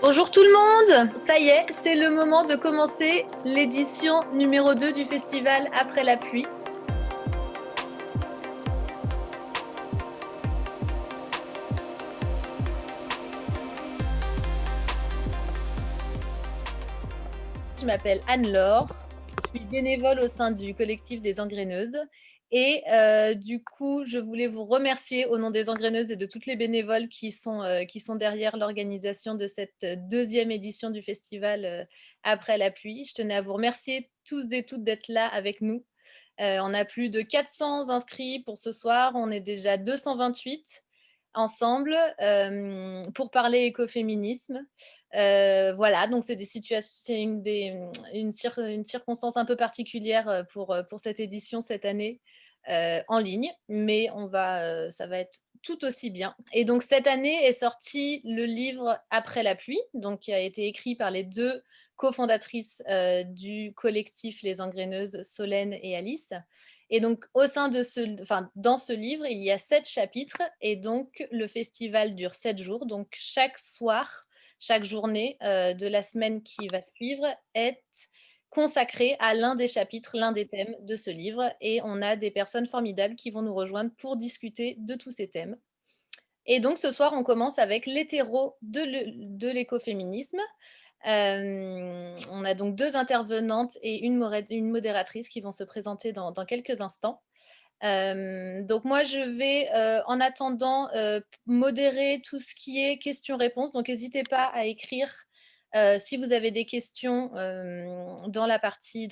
Bonjour tout le monde! Ça y est, c'est le moment de commencer l'édition numéro 2 du festival Après la pluie. Je m'appelle Anne-Laure, je suis bénévole au sein du collectif des Engraineuses et du coup, je voulais vous remercier au nom des Engraineuses et de toutes les bénévoles qui sont derrière l'organisation de cette deuxième édition du festival Après la pluie. Je tenais à vous remercier tous et toutes d'être là avec nous. On a plus de 400 inscrits pour ce soir, on est déjà 228 ensemble pour parler écoféminisme. Voilà, donc c'est des situations, c'est une circonstance un peu particulière pour cette édition cette année en ligne, mais ça va être tout aussi bien. Et donc cette année est sorti le livre Après la pluie, donc qui a été écrit par les deux cofondatrices du collectif Les Engraineuses, Solène et Alice. Et donc, dans ce livre, il y a 7 chapitres et donc le festival dure 7 jours. Donc, chaque soir, chaque journée de la semaine qui va suivre est consacré à l'un des chapitres, l'un des thèmes de ce livre. Et on a des personnes formidables qui vont nous rejoindre pour discuter de tous ces thèmes. Et donc, ce soir, on commence avec l'hétéro de l'écoféminisme. On a donc 2 intervenantes et une modératrice qui vont se présenter dans quelques instants. Donc moi, je vais, en attendant, modérer tout ce qui est questions-réponses. Donc n'hésitez pas à écrire si vous avez des questions dans la partie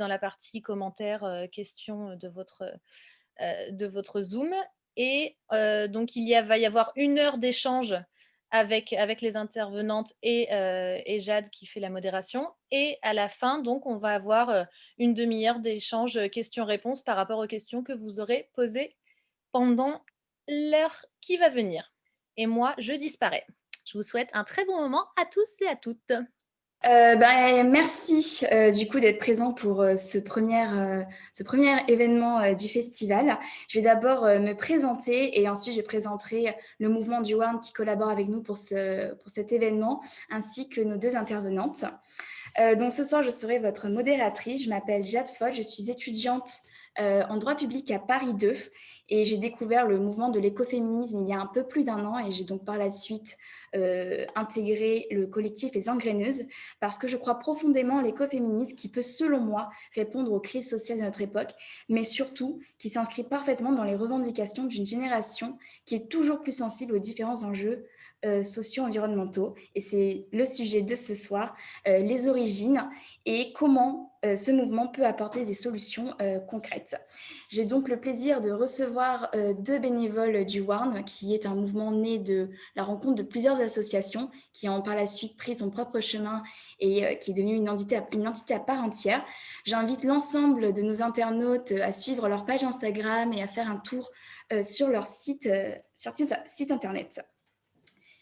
commentaires, questions de votre Zoom. Et donc va y avoir 1 heure d'échange avec les intervenantes et Jade qui fait la modération. Et à la fin, donc, on va avoir une demi-heure d'échange questions-réponses par rapport aux questions que vous aurez posées pendant l'heure qui va venir. Et moi, je disparais. Je vous souhaite un très bon moment à tous et à toutes. Merci du coup d'être présent pour ce premier événement du festival. Je vais d'abord me présenter et ensuite je présenterai le mouvement du WARN qui collabore avec nous pour cet événement, ainsi que nos 2 intervenantes. Donc ce soir, je serai votre modératrice. Je m'appelle Jade Foll, je suis étudiante en droit public à Paris 2 et j'ai découvert le mouvement de l'écoféminisme il y a un peu plus d'1 an et j'ai donc par la suite intégré le collectif Les Engraineuses parce que je crois profondément à l'écoféminisme qui peut, selon moi, répondre aux crises sociales de notre époque, mais surtout qui s'inscrit parfaitement dans les revendications d'une génération qui est toujours plus sensible aux différents enjeux socio-environnementaux. Et c'est le sujet de ce soir, les origines et comment ce mouvement peut apporter des solutions concrètes. J'ai donc le plaisir de recevoir 2 bénévoles du WARN, qui est un mouvement né de la rencontre de plusieurs associations qui ont par la suite pris son propre chemin et qui est devenu une entité à part entière. J'invite l'ensemble de nos internautes à suivre leur page Instagram et à faire un tour sur leur site internet.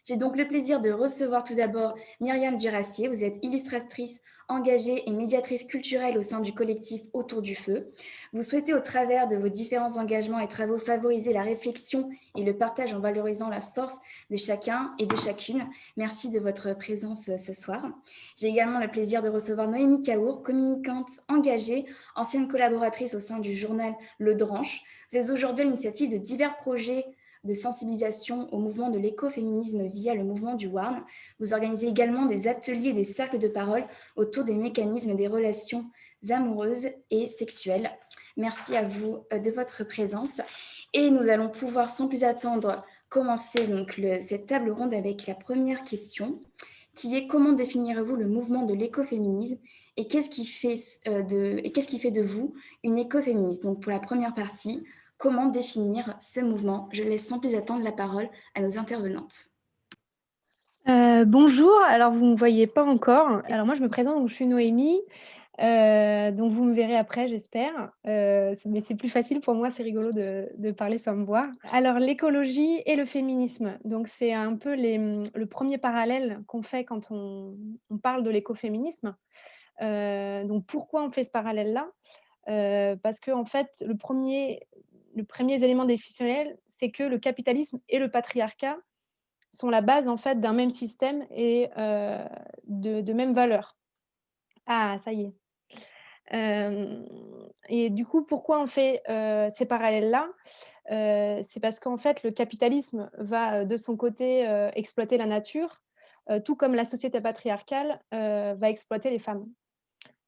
J'ai donc le plaisir de recevoir tout d'abord Myriam Durassier. Vous êtes illustratrice engagée et médiatrice culturelle au sein du collectif Autour du Feu. Vous souhaitez, au travers de vos différents engagements et travaux, favoriser la réflexion et le partage en valorisant la force de chacun et de chacune. Merci de votre présence ce soir. J'ai également le plaisir de recevoir Noémie Caour, communicante engagée, ancienne collaboratrice au sein du journal Le Dranche. Vous êtes aujourd'hui à l'initiative de divers projets de sensibilisation au mouvement de l'écoféminisme via le mouvement du WARN. Vous organisez également des ateliers et des cercles de parole autour des mécanismes des relations amoureuses et sexuelles. Merci à vous de votre présence. Et nous allons pouvoir, sans plus attendre, commencer donc cette table ronde avec la première question, qui est: comment définirez-vous le mouvement de l'écoféminisme et qu'est-ce qui fait de vous une écoféministe? Donc pour la première partie, comment définir ce mouvement? Je laisse sans plus attendre la parole à nos intervenantes. Bonjour, alors vous ne me voyez pas encore. Alors moi je me présente, donc je suis Noémie, donc vous me verrez après j'espère, mais c'est plus facile pour moi, c'est rigolo de parler sans me voir. Alors l'écologie et le féminisme, donc c'est un peu le premier parallèle qu'on fait quand on parle de l'écoféminisme. Donc pourquoi on fait ce parallèle-là? Parce qu'en fait le premier élément décisionnel, c'est que le capitalisme et le patriarcat sont la base en fait d'un même système et de même valeur. Ah, ça y est. Et du coup, pourquoi on fait, ces parallèles-là? C'est parce qu'en fait, le capitalisme va, de son côté, exploiter la nature, tout comme la société patriarcale, va exploiter les femmes.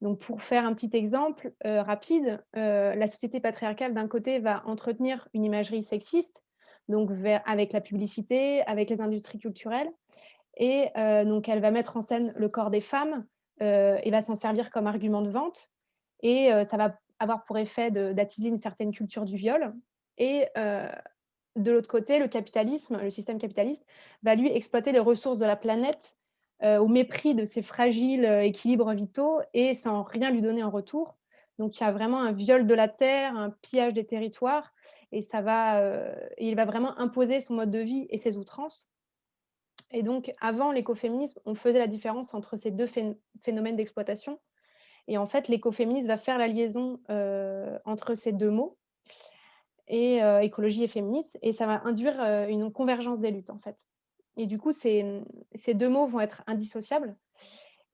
Donc pour faire un petit exemple, rapide, la société patriarcale, d'un côté, va entretenir une imagerie sexiste, donc avec la publicité, avec les industries culturelles et donc elle va mettre en scène le corps des femmes, et va s'en servir comme argument de vente et ça va avoir pour effet d'attiser une certaine culture du viol et de l'autre côté, le capitalisme, le système capitaliste va lui exploiter les ressources de la planète, au mépris de ses fragiles, équilibres vitaux et sans rien lui donner en retour. Donc il y a vraiment un viol de la terre, un pillage des territoires et il va vraiment imposer son mode de vie et ses outrances. Et donc avant l'écoféminisme, on faisait la différence entre ces 2 phénomènes d'exploitation et en fait, l'écoféminisme va faire la liaison, entre ces 2 mots et écologie et féminisme et ça va induire, une convergence des luttes, en fait. Et du coup, ces 2 mots vont être indissociables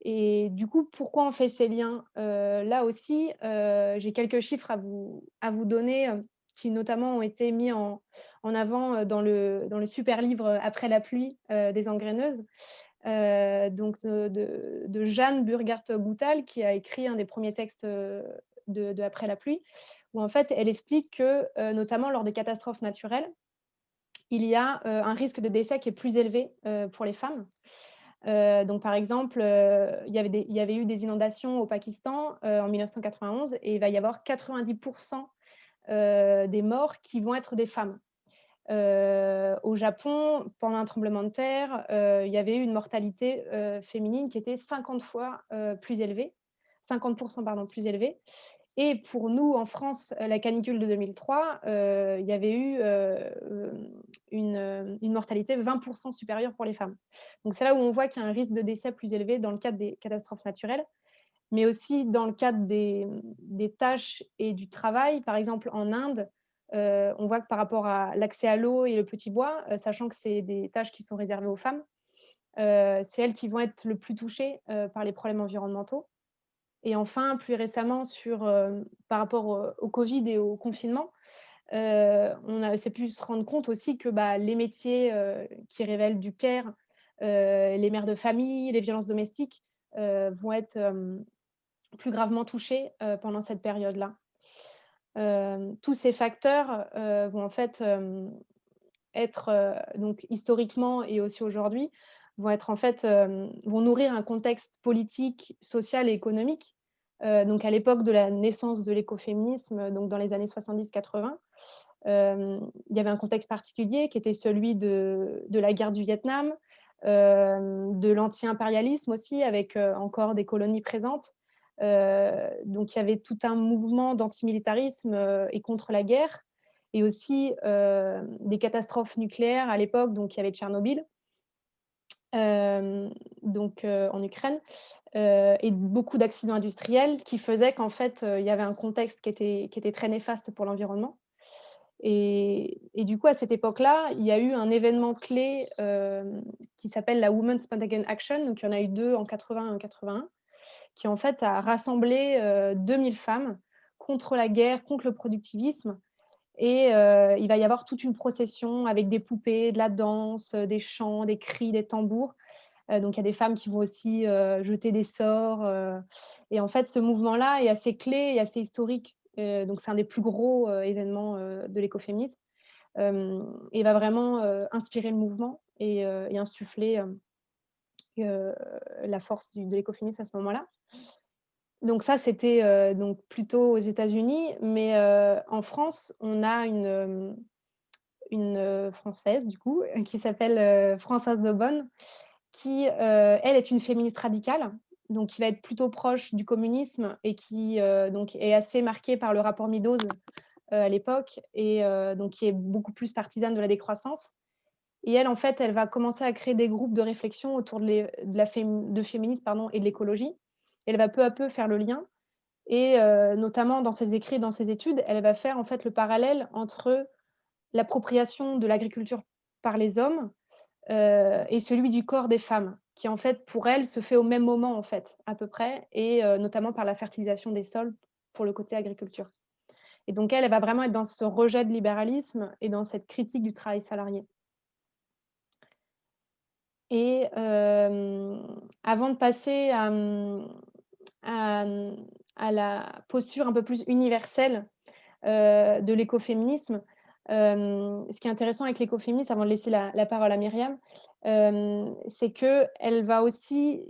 et du coup, pourquoi on fait ces liens? Là aussi, j'ai quelques chiffres à vous donner, qui notamment ont été mis en avant, dans le super livre, Après la pluie, des engraineuses. Donc de Jeanne Burgart-Goutal qui a écrit un des premiers textes, de Après la pluie, où en fait elle explique que, notamment lors des catastrophes naturelles, il y a, un risque de décès qui est plus élevé, pour les femmes. Donc par exemple, il y avait eu des inondations au Pakistan, en 1991 et il va y avoir 90 des morts qui vont être des femmes. Au Japon, pendant un tremblement de terre, il y avait eu une mortalité, féminine qui était 50 fois, plus élevée, 50 pardon, plus élevée et pour nous, en France, la canicule de 2003, il y avait eu, une mortalité 20 supérieure pour les femmes. Donc c'est là où on voit qu'il y a un risque de décès plus élevé dans le cadre des catastrophes naturelles, mais aussi dans le cadre des tâches et du travail. Par exemple, en Inde, on voit que par rapport à l'accès à l'eau et le petit bois, sachant que c'est des tâches qui sont réservées aux femmes, c'est elles qui vont être le plus touchées, par les problèmes environnementaux. Et enfin, plus récemment, par rapport au Covid et au confinement, on s'est pu se rendre compte aussi que, les métiers, qui révèlent du care, les mères de famille, les violences domestiques, vont être, plus gravement touchés, pendant cette période-là. Tous ces facteurs, vont en fait, être, donc historiquement et aussi aujourd'hui, vont être en fait, vont nourrir un contexte politique, social et économique. Donc à l'époque de la naissance de l'écoféminisme, donc dans les années 70-80, il y avait un contexte particulier qui était celui de la guerre du Vietnam, de l'anti-impérialisme aussi avec, encore des colonies présentes. Donc il y avait tout un mouvement d'antimilitarisme, et contre la guerre et aussi, des catastrophes nucléaires à l'époque, donc il y avait Tchernobyl, en Ukraine, et beaucoup d'accidents industriels qui faisaient qu'en fait, il y avait un contexte qui était très néfaste pour l'environnement et du coup, à cette époque-là, il y a eu un événement clé, qui s'appelle la Women's Pentagon Action, donc il y en a eu 2 en 80 et en 81, qui en fait a rassemblé, 2000 femmes contre la guerre, contre le productivisme et il va y avoir toute une procession avec des poupées, de la danse, des chants, des cris, des tambours. Donc il y a des femmes qui vont aussi, jeter des sorts, et en fait ce mouvement-là est assez clé et assez historique, donc c'est un des plus gros, événements, de l'écoféminisme, et va vraiment, inspirer le mouvement et insuffler, la force de l'écoféminisme à ce moment-là. Donc ça, c'était, donc plutôt aux États-Unis, mais en France, on a une Française du coup, qui s'appelle, Françoise Daubonne, qui, elle est une féministe radicale, donc qui va être plutôt proche du communisme et qui, donc est assez marquée par le rapport Meadows, à l'époque et donc qui est beaucoup plus partisane de la décroissance et elle, en fait, elle va commencer à créer des groupes de réflexion autour de féminisme, pardon et de l'écologie. Elle va peu à peu faire le lien et notamment dans ses écrits, dans ses études, elle va faire en fait le parallèle entre l'appropriation de l'agriculture par les hommes, et celui du corps des femmes, qui en fait, pour elle, se fait au même moment en fait, à peu près et notamment par la fertilisation des sols pour le côté agriculture. Et donc elle va vraiment être dans ce rejet de libéralisme et dans cette critique du travail salarié. Et avant de passer à, à la posture un peu plus universelle, de l'écoféminisme, ce qui est intéressant avec l'écoféminisme, avant de laisser la parole à Myriam, c'est qu'elle va aussi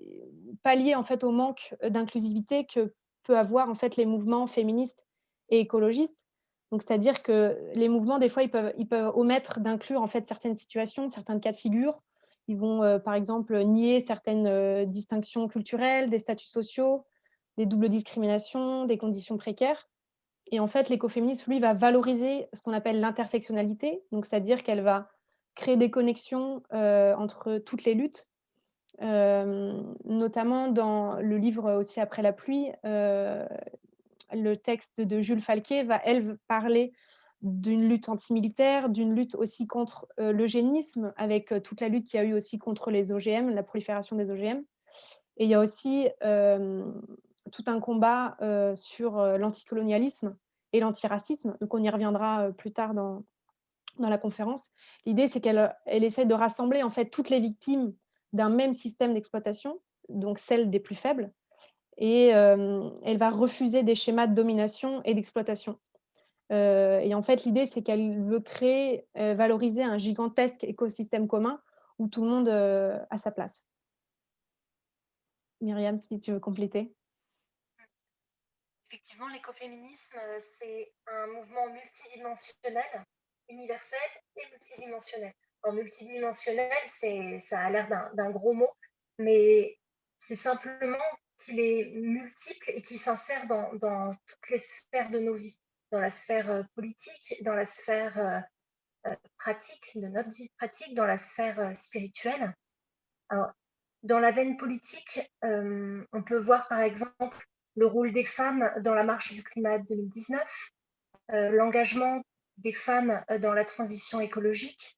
pallier en fait au manque d'inclusivité que peut avoir en fait les mouvements féministes et écologistes. Donc c'est-à-dire que les mouvements, des fois, ils peuvent omettre d'inclure en fait certaines situations, certains cas de figure. Ils vont, par exemple, nier certaines, distinctions culturelles, des statuts sociaux, des doubles discriminations, des conditions précaires. Et en fait, l'écoféminisme, lui, va valoriser ce qu'on appelle l'intersectionnalité, donc c'est-à-dire qu'elle va créer des connexions, entre toutes les luttes, notamment dans le livre aussi Après la pluie, le texte de Jules Falquet va, elle, parler d'une lutte antimilitaire, d'une lutte aussi contre, l'eugénisme avec, toute la lutte qu'il y a eu aussi contre les OGM, la prolifération des OGM. Et il y a aussi, tout un combat, sur, l'anticolonialisme et l'antiracisme, donc on y reviendra, plus tard dans la conférence. L'idée, c'est qu'elle essaie de rassembler, en fait, toutes les victimes d'un même système d'exploitation, donc celles des plus faibles et elle va refuser des schémas de domination et d'exploitation. Et en fait, l'idée, c'est qu'elle veut créer, valoriser un gigantesque écosystème commun où tout le monde, a sa place. Myriam, si tu veux compléter? Effectivement, l'écoféminisme, c'est un mouvement multidimensionnel, universel et multidimensionnel. En multidimensionnel, ça a l'air d'un gros mot, mais c'est simplement qu'il est multiple et qu'il s'insère dans toutes les sphères de nos vies, dans la sphère politique, dans la sphère pratique, de notre vie pratique, dans la sphère spirituelle. Alors, dans la veine politique, on peut voir par exemple le rôle des femmes dans la marche du climat 2019, l'engagement des femmes dans la transition écologique,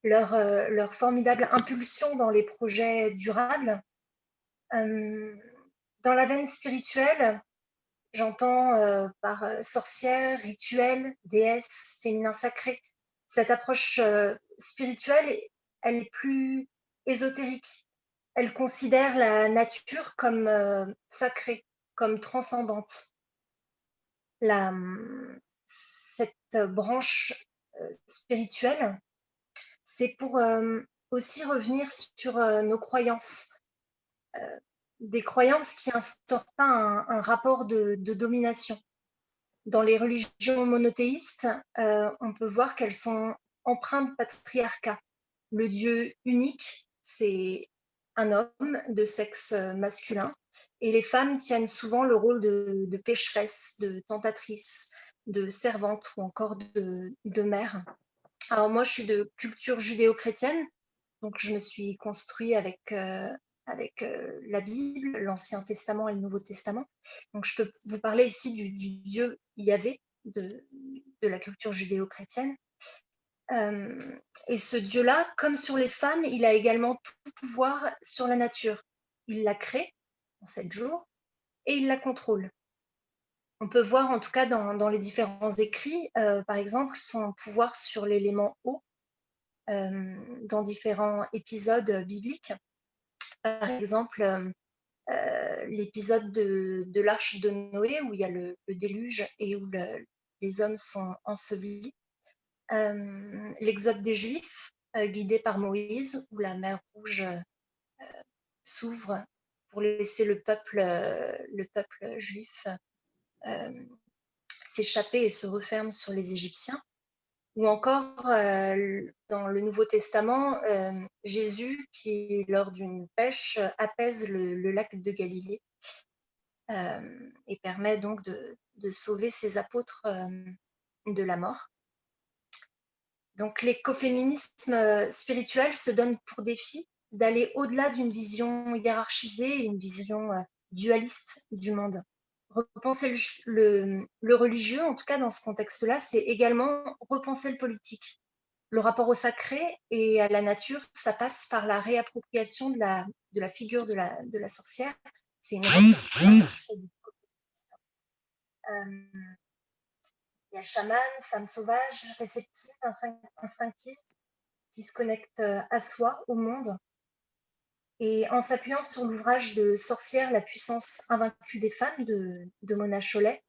leur formidable impulsion dans les projets durables. Dans la veine spirituelle, j'entends par sorcière, rituel, déesse, féminin sacré. Cette approche spirituelle, elle est plus ésotérique. Elle considère la nature comme sacrée, comme transcendante. Cette branche spirituelle, c'est pour aussi revenir sur nos croyances. Des croyances qui n'instaurent pas un rapport de domination. Dans les religions monothéistes, on peut voir qu'elles sont empreintes de patriarcat. Le Dieu unique, c'est un homme de sexe masculin, et les femmes tiennent souvent le rôle de pécheresse, de tentatrice, de servante ou encore de mère. Alors moi, je suis de culture judéo-chrétienne, donc je me suis construite avec la Bible, l'Ancien Testament et le Nouveau Testament. Donc je peux vous parler ici du Dieu Yahvé de la culture judéo-chrétienne. Et ce Dieu-là, comme sur les femmes, il a également tout pouvoir sur la nature. Il la crée en 7 jours et il la contrôle. On peut voir en tout cas dans les différents écrits, par exemple, son pouvoir sur l'élément eau dans différents épisodes bibliques. Par exemple, l'épisode de l'arche de Noé où il y a le déluge et où les hommes sont ensevelis. L'exode des Juifs, guidé par Moïse, où la mer Rouge s'ouvre pour laisser le peuple juif s'échapper et se referme sur les Égyptiens. Ou encore, dans le Nouveau Testament, Jésus qui, lors d'une pêche, apaise le lac de Galilée et permet donc de sauver ses apôtres de la mort. Donc l'écoféminisme spirituel se donne pour défi d'aller au-delà d'une vision hiérarchisée, une vision dualiste du monde. Repenser le religieux, en tout cas dans ce contexte-là, c'est également repenser le politique. le rapport au sacré et à la nature, ça passe par la réappropriation de la figure de la sorcière. C'est une recherche du il y a chaman, femme sauvage, réceptive, instinctive, qui se connecte à soi, au monde. Et en s'appuyant sur l'ouvrage de Sorcière, la puissance invaincue des femmes de Mona Chollet,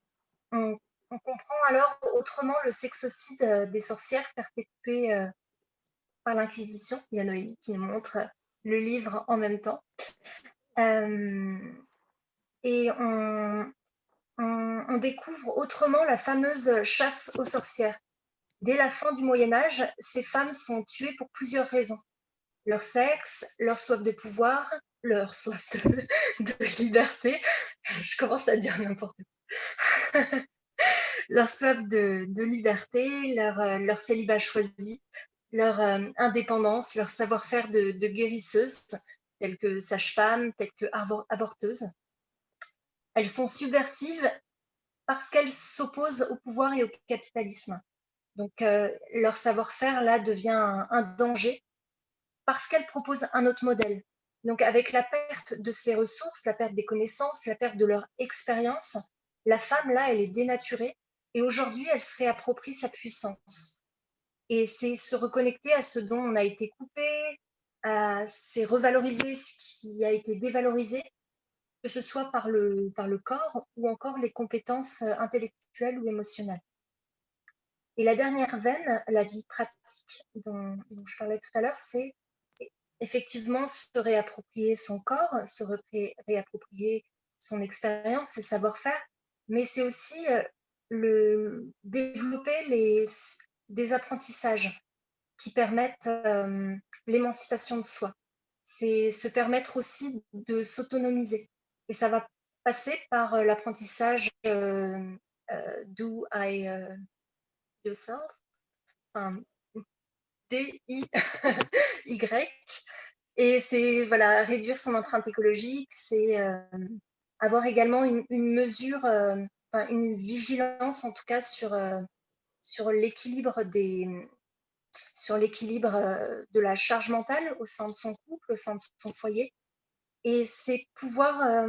on comprend alors autrement le sexocide des sorcières perpétué par l'Inquisition. Il y a Noémie qui nous montre le livre en même temps. Et on découvre autrement la fameuse chasse aux sorcières. Dès la fin du Moyen-Âge, ces femmes sont tuées pour plusieurs raisons. Leur sexe, leur soif de pouvoir, leur soif de liberté. Je commence à dire n'importe quoi. Leur soif de liberté, leur célibat choisi, leur indépendance, leur savoir-faire de guérisseuse, telles que sage-femme, telles que avorteuse. Elles sont subversives parce qu'elles s'opposent au pouvoir et au capitalisme. Donc, leur savoir-faire, là, devient un danger parce qu'elles proposent un autre modèle. Donc, avec la perte de ses ressources, la perte des connaissances, la perte de leur expérience, la femme, là, elle est dénaturée et aujourd'hui, elle se réapproprie sa puissance. Et c'est se reconnecter à ce dont on a été coupé, c'est revaloriser ce qui a été dévalorisé, que ce soit par le corps ou encore les compétences intellectuelles ou émotionnelles. Et la dernière veine, la vie pratique dont je parlais tout à l'heure, c'est effectivement se réapproprier son corps, se réapproprier son expérience, ses savoir-faire, mais c'est aussi développer des apprentissages qui permettent l'émancipation de soi. C'est se permettre aussi de s'autonomiser. Et ça va passer par l'apprentissage do I yourself, enfin, D-I-Y. Et c'est voilà, réduire son empreinte écologique, c'est avoir également une mesure, une vigilance en tout cas sur l'équilibre de la charge mentale au sein de son couple, au sein de son foyer. Et c'est pouvoir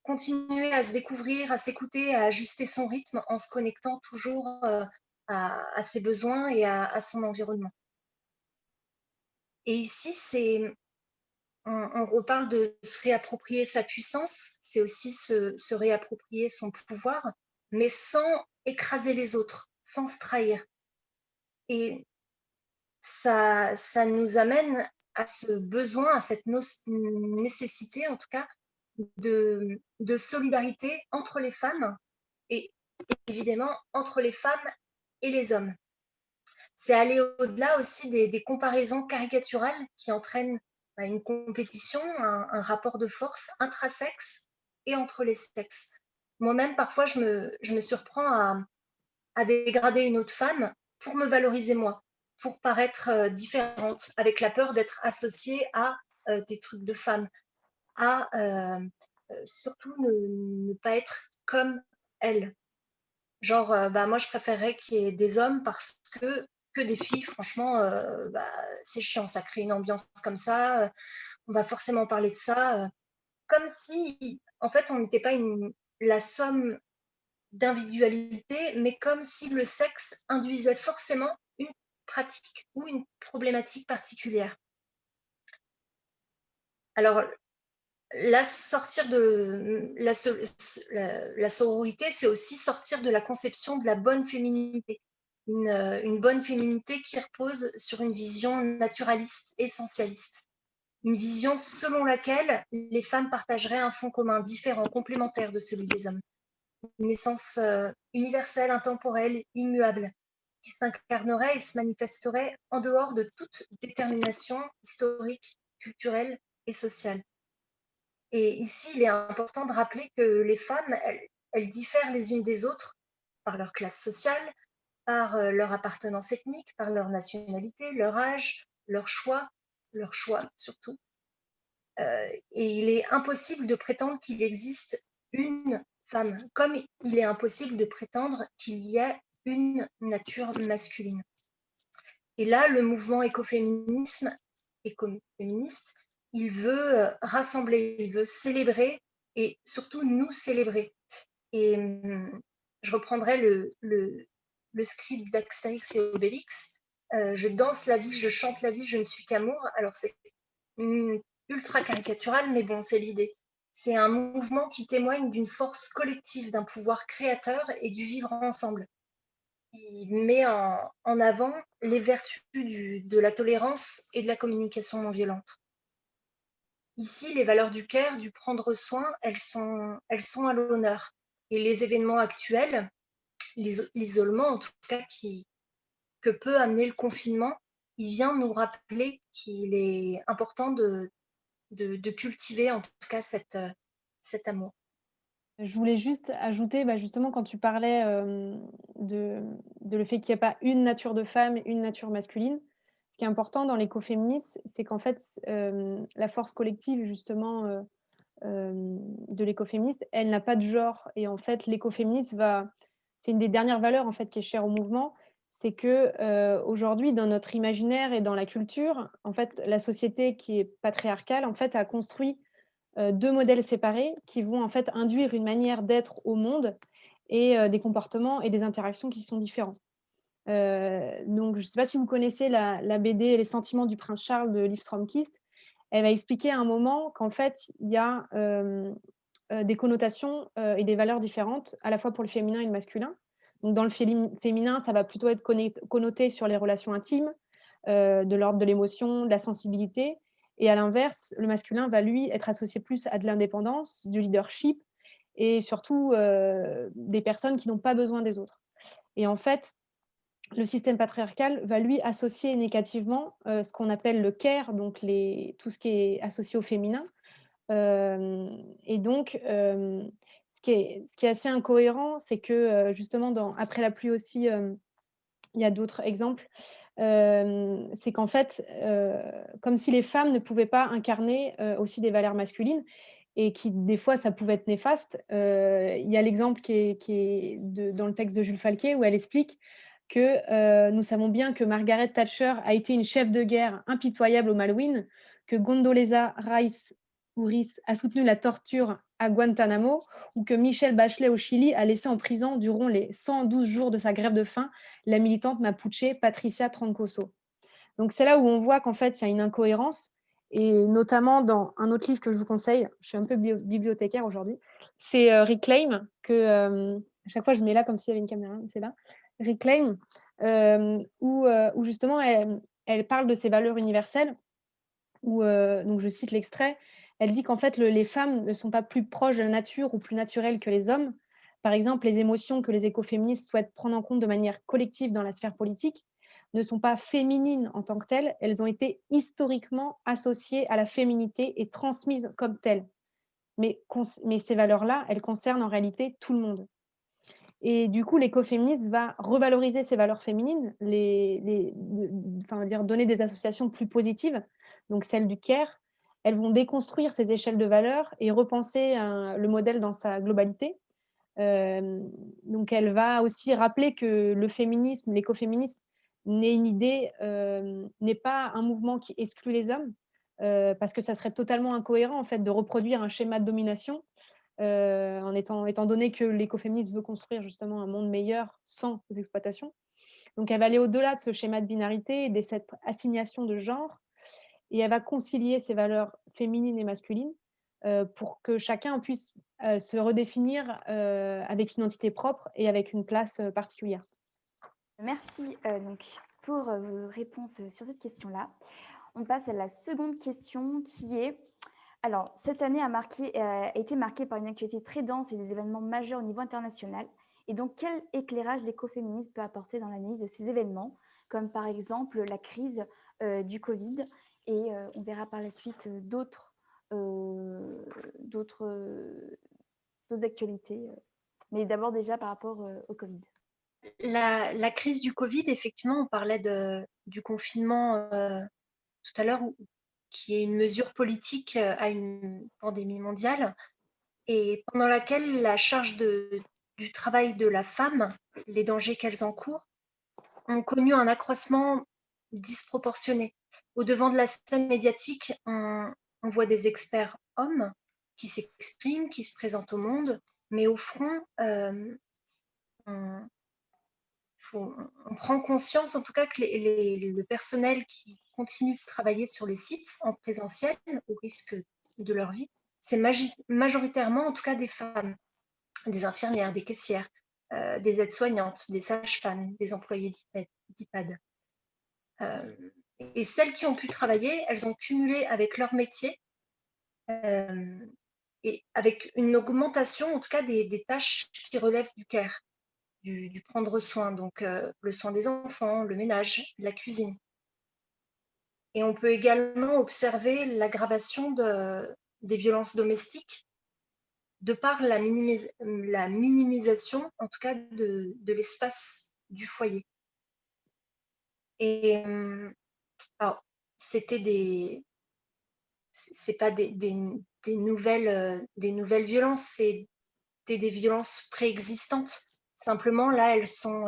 continuer à se découvrir, à s'écouter, à ajuster son rythme en se connectant toujours à ses besoins et à son environnement. Et ici, on reparle de se réapproprier sa puissance, c'est aussi se réapproprier son pouvoir, mais sans écraser les autres, sans se trahir. Et ça nous amène à ce besoin, à cette nécessité en tout cas, de solidarité entre les femmes et évidemment entre les femmes et les hommes. C'est aller au-delà aussi des comparaisons caricaturales qui entraînent une compétition, un rapport de force intrasexes et entre les sexes. Moi-même, parfois, je me surprends à dégrader une autre femme pour me valoriser moi, pour paraître différente, avec la peur d'être associée à des trucs de femme, à surtout ne pas être comme elle. Genre, moi, je préférerais qu'il y ait des hommes parce que des filles, franchement, c'est chiant, ça crée une ambiance comme ça, on va forcément parler de ça, comme si, en fait, on n'était pas la somme d'individualité, mais comme si le sexe induisait forcément une pratique ou une problématique particulière. Alors, sortir de la sororité, c'est aussi sortir de la conception de la bonne féminité. Une bonne féminité qui repose sur une vision naturaliste, essentialiste. Une vision selon laquelle les femmes partageraient un fond commun différent, complémentaire de celui des hommes. Une essence universelle, intemporelle, immuable, qui s'incarnerait et se manifesterait en dehors de toute détermination historique, culturelle et sociale. Et ici, il est important de rappeler que les femmes, elles diffèrent les unes des autres par leur classe sociale, par leur appartenance ethnique, par leur nationalité, leur âge, leur choix surtout. Et il est impossible de prétendre qu'il existe une femme, comme il est impossible de prétendre qu'il y a une nature masculine. Et là, le mouvement écoféministe, il veut rassembler, il veut célébrer et surtout nous célébrer. Et je reprendrai le script d'Astérix et Obélix. Je danse la vie, je chante la vie, je ne suis qu'amour. Alors c'est ultra caricatural, mais bon, c'est l'idée. C'est un mouvement qui témoigne d'une force collective, d'un pouvoir créateur et du vivre ensemble. Il met en avant les vertus de la tolérance et de la communication non violente. Ici, les valeurs du care, du prendre soin, elles sont à l'honneur. Et les événements actuels, l'isolement en tout cas, que peut amener le confinement, il vient nous rappeler qu'il est important de cultiver en tout cas cet amour. Je voulais juste ajouter, justement, quand tu parlais de le fait qu'il n'y a pas une nature de femme, une nature masculine, ce qui est important dans l'écoféminisme, c'est qu'en fait, la force collective, justement, de l'écoféministe, elle n'a pas de genre. Et en fait, l'écoféminisme c'est une des dernières valeurs en fait qui est chère au mouvement, c'est que aujourd'hui, dans notre imaginaire et dans la culture, en fait, la société qui est patriarcale, en fait, a construit deux modèles séparés qui vont en fait induire une manière d'être au monde et des comportements et des interactions qui sont différents. Donc, je ne sais pas si vous connaissez la BD Les sentiments du prince Charles de Liv Strömquist. Elle va expliquer à un moment qu'en fait, il y a des connotations et des valeurs différentes, à la fois pour le féminin et le masculin. Donc, dans le féminin, ça va plutôt être connoté sur les relations intimes, de l'ordre de l'émotion, de la sensibilité. Et à l'inverse, le masculin va, lui, être associé plus à de l'indépendance, du leadership et surtout des personnes qui n'ont pas besoin des autres. Et en fait, le système patriarcal va, lui, associer négativement ce qu'on appelle le care, donc tout ce qui est associé au féminin. Et donc, ce qui est assez incohérent, c'est que justement, après la pluie aussi, il y a d'autres exemples, c'est qu'en fait, comme si les femmes ne pouvaient pas incarner aussi des valeurs masculines et qui, des fois, ça pouvait être néfaste. Il y a l'exemple qui est dans le texte de Jules Falquet où elle explique que nous savons bien que Margaret Thatcher a été une chef de guerre impitoyable au Malouines, que Condoleezza Rice a soutenu la torture à Guantanamo ou que Michelle Bachelet au Chili a laissé en prison durant les 112 jours de sa grève de faim la militante mapuche Patricia Troncoso. Donc c'est là où on voit qu'en fait, il y a une incohérence, et notamment dans un autre livre que je vous conseille, je suis un peu bibliothécaire aujourd'hui, c'est Reclaim, que à chaque fois je mets là comme s'il y avait une caméra, c'est là, Reclaim, où justement elle parle de ces valeurs universelles, donc je cite l'extrait, elle dit qu'en fait les femmes ne sont pas plus proches de la nature ou plus naturelles que les hommes. Par exemple, les émotions que les écoféministes souhaitent prendre en compte de manière collective dans la sphère politique ne sont pas féminines en tant que telles, elles ont été historiquement associées à la féminité et transmises comme telles. Mais ces valeurs-là, elles concernent en réalité tout le monde. Et du coup, l'écoféminisme va revaloriser ces valeurs féminines, donner des associations plus positives, donc celles du care. Elles vont déconstruire ces échelles de valeurs et repenser le modèle dans sa globalité. Donc, elle va aussi rappeler que le féminisme, l'écoféminisme, n'est une idée, n'est pas un mouvement qui exclut les hommes, parce que ça serait totalement incohérent en fait de reproduire un schéma de domination, étant donné que l'écoféminisme veut construire justement un monde meilleur sans exploitation. Donc, elle va aller au-delà de ce schéma de binarité et de cette assignation de genre, et elle va concilier ces valeurs féminines et masculines pour que chacun puisse se redéfinir avec une identité propre et avec une place particulière. Merci donc pour vos réponses sur cette question-là. On passe à la seconde question qui est, alors cette année a été marquée par une actualité très dense et des événements majeurs au niveau international. Et donc quel éclairage l'écoféminisme peut apporter dans l'analyse de ces événements, comme par exemple la crise du Covid, et on verra par la suite d'autres actualités, mais d'abord déjà par rapport au Covid. La crise du Covid, effectivement, on parlait du confinement tout à l'heure, qui est une mesure politique à une pandémie mondiale, et pendant laquelle la charge du travail de la femme, les dangers qu'elles encourent, ont connu un accroissement disproportionnée. Au devant de la scène médiatique, on voit des experts hommes qui s'expriment, qui se présentent au monde, mais au fond, on prend conscience en tout cas que le personnel qui continue de travailler sur les sites en présentiel au risque de leur vie, c'est majoritairement en tout cas des femmes, des infirmières, des caissières, des aides-soignantes, des sages-femmes, des employés d'IPAD. Et celles qui ont pu travailler, elles ont cumulé avec leur métier et avec une augmentation en tout cas des tâches qui relèvent du care, du prendre soin, donc le soin des enfants, le ménage, la cuisine. Et on peut également observer l'aggravation des violences domestiques de par la minimisation, en tout cas, de l'espace du foyer. Et alors, c'est pas des nouvelles violences, c'est des violences préexistantes. Simplement, là, elles sont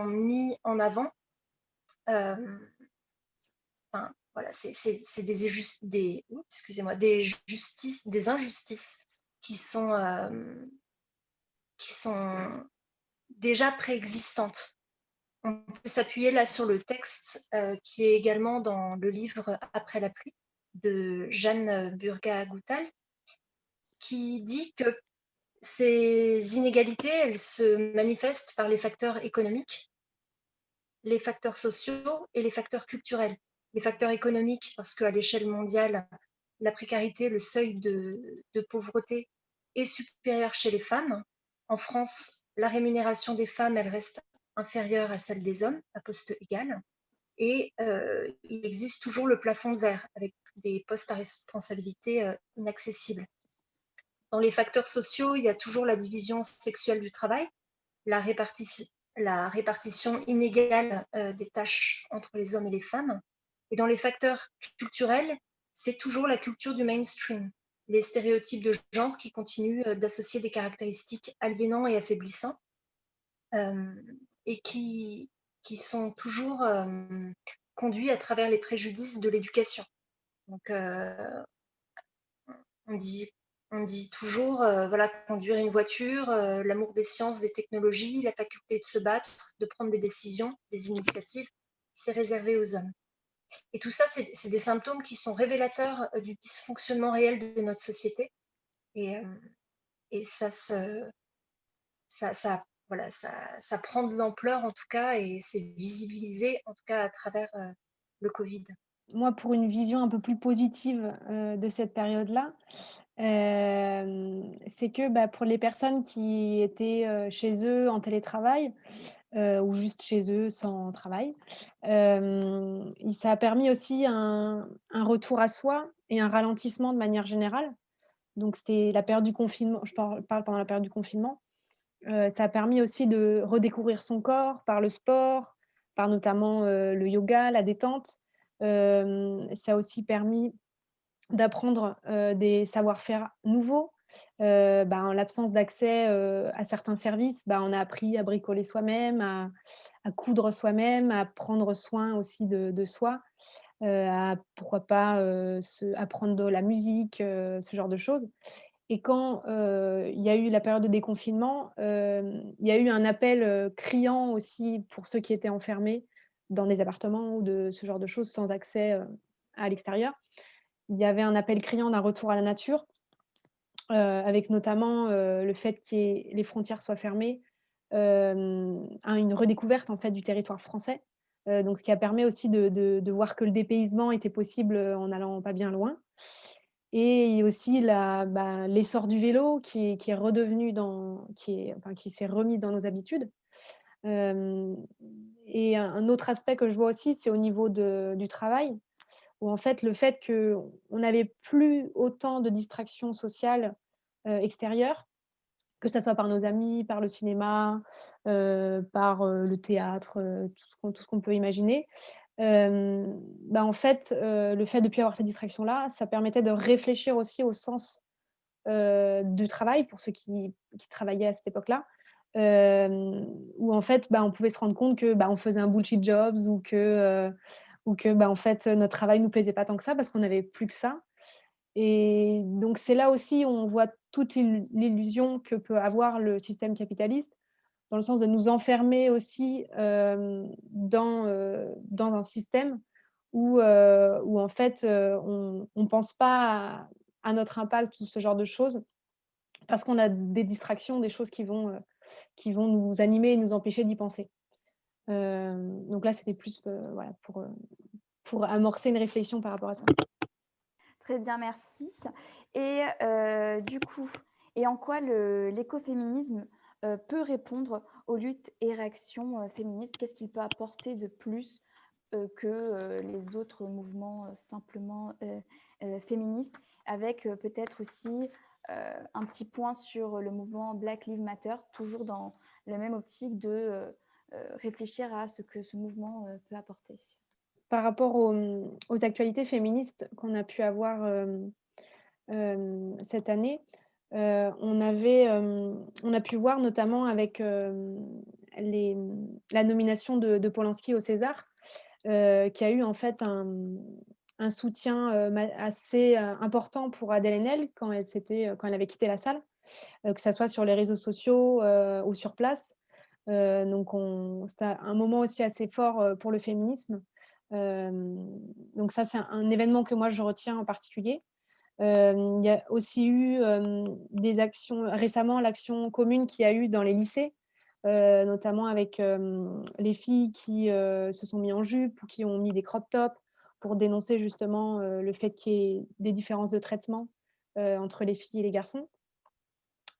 mises en avant. Voilà, c'est des injustices qui sont déjà préexistantes. On peut s'appuyer là sur le texte qui est également dans le livre Après la pluie de Jeanne Burgat-Goutal, qui dit que ces inégalités, elles se manifestent par les facteurs économiques, les facteurs sociaux et les facteurs culturels. Les facteurs économiques, parce qu'à l'échelle mondiale, la précarité, le seuil de pauvreté est supérieur chez les femmes. En France, la rémunération des femmes, elle reste inférieure à celle des hommes, à poste égal. Et il existe toujours le plafond de verre, avec des postes à responsabilité inaccessibles. Dans les facteurs sociaux, il y a toujours la division sexuelle du travail, la répartition inégale des tâches entre les hommes et les femmes. Et dans les facteurs culturels, c'est toujours la culture du mainstream, les stéréotypes de genre qui continuent d'associer des caractéristiques aliénants et affaiblissants et qui sont toujours conduits à travers les préjudices de l'éducation. Donc, on dit toujours, voilà, conduire une voiture, l'amour des sciences, des technologies, la faculté de se battre, de prendre des décisions, des initiatives, c'est réservé aux hommes. Et tout ça, c'est des symptômes qui sont révélateurs du dysfonctionnement réel de notre société. Et ça prend de l'ampleur en tout cas, et c'est visibilisé en tout cas à travers le Covid. Moi, pour une vision un peu plus positive de cette période-là, c'est que pour les personnes qui étaient chez eux en télétravail ou juste chez eux sans travail, ça a permis aussi un retour à soi et un ralentissement de manière générale. Donc, c'était la période du confinement, je parle pendant la période du confinement. Ça a permis aussi de redécouvrir son corps par le sport, par notamment le yoga, la détente. Ça a aussi permis d'apprendre des savoir-faire nouveaux. En l'absence d'accès à certains services, on a appris à bricoler soi-même, à coudre soi-même, à prendre soin aussi de soi, à pourquoi pas apprendre de la musique, ce genre de choses. Et quand il y a eu la période de déconfinement, il y a eu un appel criant aussi pour ceux qui étaient enfermés dans des appartements ou de ce genre de choses sans accès à l'extérieur. Il y avait un appel criant d'un retour à la nature, avec notamment le fait que les frontières soient fermées, une redécouverte en fait du territoire français. Donc ce qui a permis aussi de voir que le dépaysement était possible en n'allant pas bien loin. Et aussi l'essor du vélo qui est redevenu qui s'est remis dans nos habitudes. Et un autre aspect que je vois aussi, c'est au niveau du travail, où en fait, le fait qu'on n'avait plus autant de distractions sociales extérieures, que ça soit par nos amis, par le cinéma, par le théâtre, tout ce qu'on peut imaginer. En fait, le fait de ne plus avoir ces distractions-là, ça permettait de réfléchir aussi au sens du travail pour ceux qui travaillaient à cette époque-là. où en fait, on pouvait se rendre compte que, on faisait un bullshit jobs ou que, en fait, notre travail nous plaisait pas tant que ça parce qu'on n'avait plus que ça. Et donc c'est là aussi où on voit toute l'illusion que peut avoir le système capitaliste, dans le sens de nous enfermer aussi, dans un système où en fait, on ne pense pas à notre impact ou ce genre de choses, parce qu'on a des distractions, des choses qui vont nous animer et nous empêcher d'y penser. Donc là, c'était plus, voilà, pour amorcer une réflexion par rapport à ça. Très bien, merci. Et du coup, et en quoi l'écoféminisme peut répondre aux luttes et réactions féministes? Qu'est-ce qu'il peut apporter de plus que les autres mouvements simplement féministes, avec peut-être aussi un petit point sur le mouvement Black Lives Matter, toujours dans la même optique de réfléchir à ce que ce mouvement peut apporter. Par rapport aux actualités féministes qu'on a pu avoir cette année, on a pu voir notamment avec la nomination de Polanski au César, qui a eu en fait un soutien assez important pour Adèle Haenel quand elle avait quitté la salle, que ce soit sur les réseaux sociaux ou sur place. Donc c'était un moment aussi assez fort pour le féminisme. Donc ça, c'est un événement que moi je retiens en particulier. Il y a aussi eu des actions récemment, l'action commune qu'il y a eu dans les lycées, notamment avec les filles qui se sont mis en jupe ou qui ont mis des crop tops pour dénoncer justement le fait qu'il y ait des différences de traitement entre les filles et les garçons.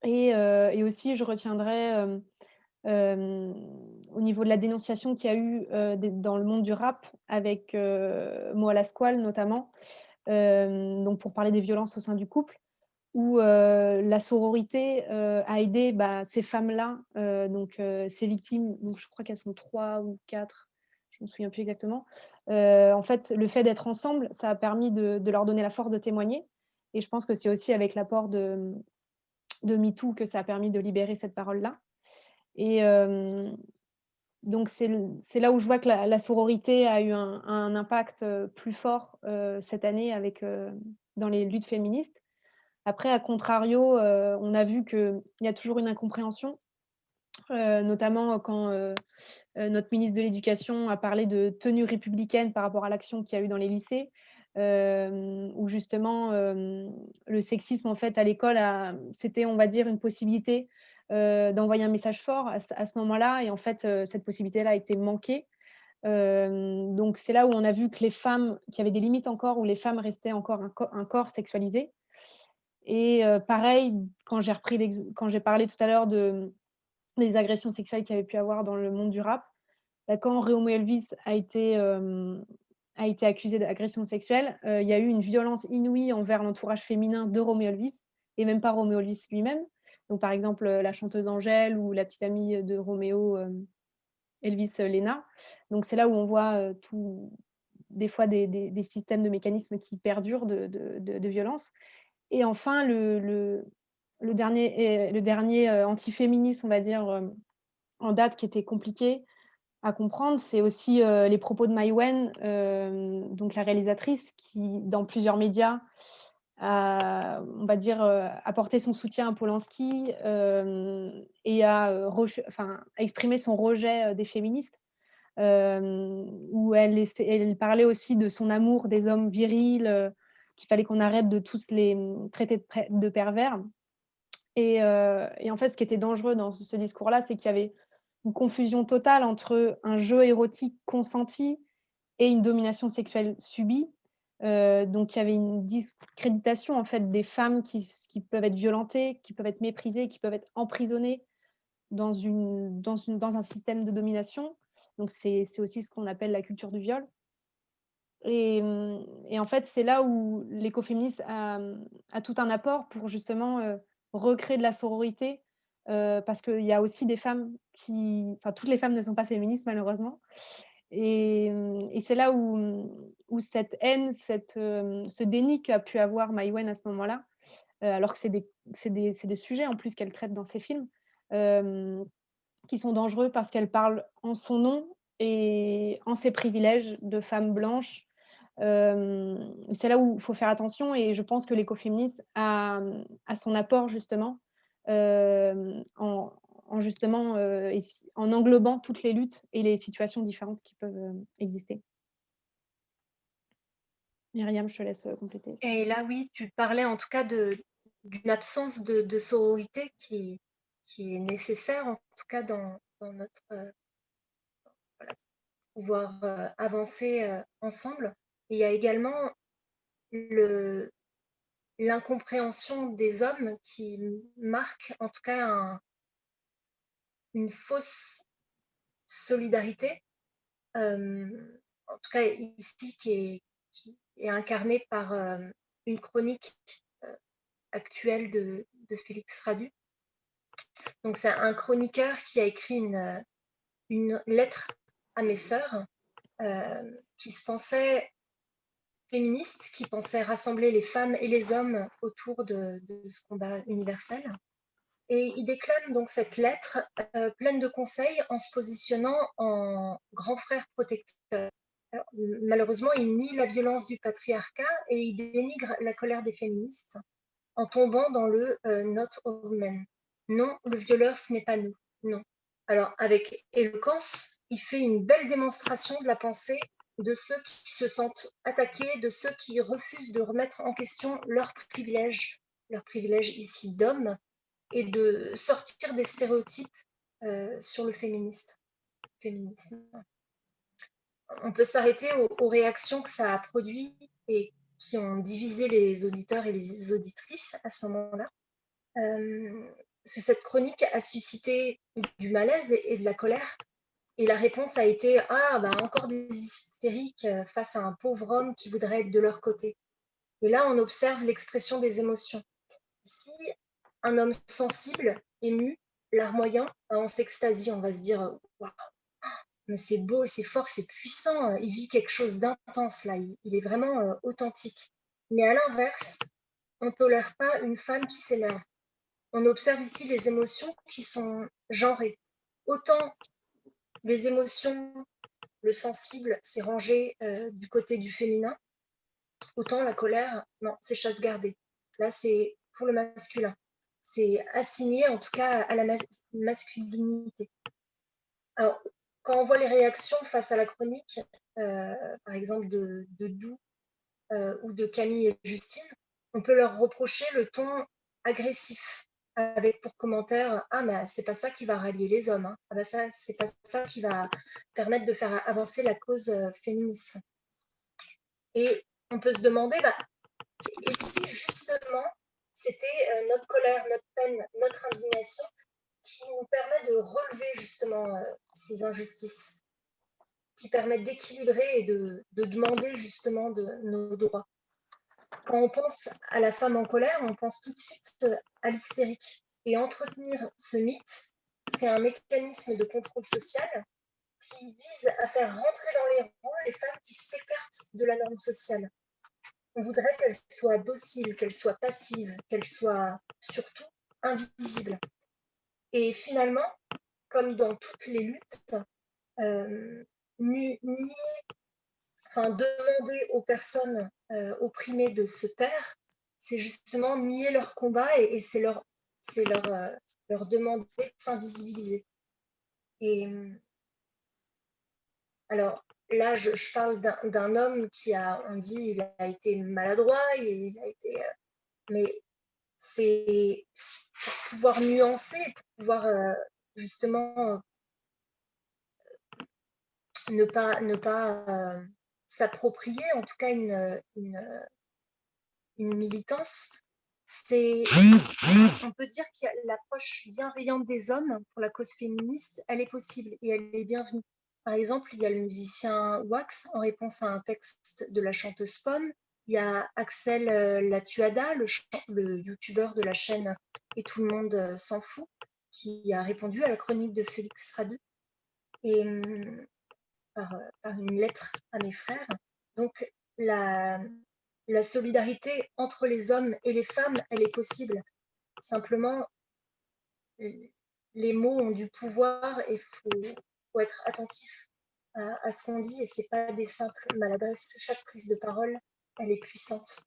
Et aussi, je retiendrai au niveau de la dénonciation qu'il y a eu dans le monde du rap avec Mo Lasquale notamment, donc pour parler des violences au sein du couple, où la sororité a aidé ces femmes-là, ces victimes, donc je crois qu'elles sont 3 ou 4, je ne me souviens plus exactement. En fait, le fait d'être ensemble, ça a permis de leur donner la force de témoigner. Et je pense que c'est aussi avec l'apport de MeToo que ça a permis de libérer cette parole-là. Et donc c'est là où je vois que la sororité a eu un impact plus fort cette année dans les luttes féministes. Après, à contrario, on a vu qu'il y a toujours une incompréhension, notamment quand notre ministre de l'Éducation a parlé de tenue républicaine par rapport à l'action qu'il y a eu dans les lycées, où justement le sexisme en fait à l'école, c'était, on va dire, une possibilité d'envoyer un message fort à ce moment-là, et en fait cette possibilité-là a été manquée. Donc c'est là où on a vu que les femmes, qu'il y avait des limites encore, où les femmes restaient encore un corps sexualisé. Et pareil, quand j'ai parlé tout à l'heure des agressions sexuelles qu'il y avait pu avoir dans le monde du rap, quand Romeo Elvis a été accusé d'agression sexuelle, il y a eu une violence inouïe envers l'entourage féminin de Romeo Elvis, et même pas Romeo Elvis lui-même. Donc par exemple, la chanteuse Angèle ou la petite amie de Romeo, Elvis, Lena. Donc c'est là où on voit des fois des systèmes de mécanismes qui perdurent de violence. Et enfin, le dernier antiféministe, on va dire, en date, qui était compliqué à comprendre, c'est aussi les propos de Mai Wen, donc la réalisatrice, qui, dans plusieurs médias, on va dire, apporté son soutien à Polanski et a exprimé son rejet des féministes, où elle parlait aussi de son amour des hommes virils, qu'il fallait qu'on arrête de tous les traiter de pervers. Et en fait, ce qui était dangereux dans ce discours-là, c'est qu'il y avait une confusion totale entre un jeu érotique consenti et une domination sexuelle subie. Donc il y avait une discréditation en fait des femmes qui peuvent être violentées, qui peuvent être méprisées, qui peuvent être emprisonnées dans un système de domination. Donc c'est aussi ce qu'on appelle la culture du viol. Et en fait, c'est là où l'écoféminisme a tout un apport pour justement recréer de la sororité, parce qu'il y a aussi des femmes toutes les femmes ne sont pas féministes malheureusement. Et c'est là où cette haine, ce déni qu'a pu avoir Mai Wen à ce moment-là, alors que c'est des sujets en plus qu'elle traite dans ses films, qui sont dangereux parce qu'elles parlent en son nom et en ses privilèges de femme blanche. C'est là où il faut faire attention et je pense que l'écoféminisme a son apport justement, en justement, en englobant toutes les luttes et les situations différentes qui peuvent, exister. Myriam, je te laisse, compléter. Et là, oui, tu parlais en tout cas d'une absence de sororité qui est nécessaire, en tout cas dans notre voilà, pouvoir avancer ensemble. Et il y a également l'incompréhension des hommes qui marque en tout cas une fausse solidarité, en tout cas ici qui est incarnée par une chronique actuelle de Félix Radu. Donc c'est un chroniqueur qui a écrit une lettre à mes sœurs qui se pensaient féministes, qui pensaient rassembler les femmes et les hommes autour de ce combat universel. Et il déclame donc cette lettre pleine de conseils en se positionnant en grand frère protecteur. Alors, malheureusement, il nie la violence du patriarcat et il dénigre la colère des féministes en tombant dans le not of men. Non, le violeur, ce n'est pas nous. Non. Alors, avec éloquence, il fait une belle démonstration de la pensée de ceux qui se sentent attaqués, de ceux qui refusent de remettre en question leurs privilèges ici d'hommes, et de sortir des stéréotypes sur le féminisme. On peut s'arrêter aux réactions que ça a produit et qui ont divisé les auditeurs et les auditrices à ce moment-là. Cette chronique a suscité du malaise et de la colère. Et la réponse a été « Ah, bah, encore des hystériques face à un pauvre homme qui voudrait être de leur côté. » Et là, on observe l'expression des émotions. Si un homme sensible, ému, larmoyant, on s'extasie, on va se dire « Waouh, mais c'est beau, c'est fort, c'est puissant, il vit quelque chose d'intense là, il est vraiment authentique. » Mais à l'inverse, on ne tolère pas une femme qui s'énerve. On observe ici les émotions qui sont genrées. Autant les émotions, le sensible, c'est rangé du côté du féminin, autant la colère, non, c'est chasse gardée. Là, c'est pour le masculin. C'est assigné en tout cas à la masculinité. Alors, quand on voit les réactions face à la chronique, par exemple de Dou ou de Camille et Justine, on peut leur reprocher le ton agressif, avec pour commentaire « Ah, mais c'est pas ça qui va rallier les hommes, hein. Ah, bah ça, c'est pas ça qui va permettre de faire avancer la cause féministe. » Et on peut se demander, et si justement c'était notre colère, notre peine, notre indignation qui nous permet de relever justement ces injustices, qui permettent d'équilibrer et de demander justement nos droits. Quand on pense à la femme en colère, on pense tout de suite à l'hystérique. Et entretenir ce mythe, c'est un mécanisme de contrôle social qui vise à faire rentrer dans les rangs les femmes qui s'écartent de la norme sociale. On voudrait qu'elles soient dociles, qu'elles soient passives, qu'elles soient surtout invisibles. Et finalement, comme dans toutes les luttes, demander aux personnes opprimées de se taire, c'est justement nier leur combat et c'est leur demander de s'invisibiliser. Et alors là, je parle d'un homme qui on dit, il a été maladroit, il a été, mais c'est pour pouvoir nuancer, pour pouvoir justement ne pas s'approprier en tout cas une militance. On peut dire que l'approche bienveillante des hommes pour la cause féministe, elle est possible et elle est bienvenue. Par exemple, il y a le musicien Wax en réponse à un texte de la chanteuse Pomme. Il y a Axel Latuada, le youtubeur de la chaîne Et tout le monde s'en fout, qui a répondu à la chronique de Félix Radu et par une lettre à mes frères. Donc la solidarité entre les hommes et les femmes, elle est possible. Simplement, les mots ont du pouvoir et faut être attentif à ce qu'on dit, et c'est pas des simples maladresses. Chaque prise de parole, elle est puissante.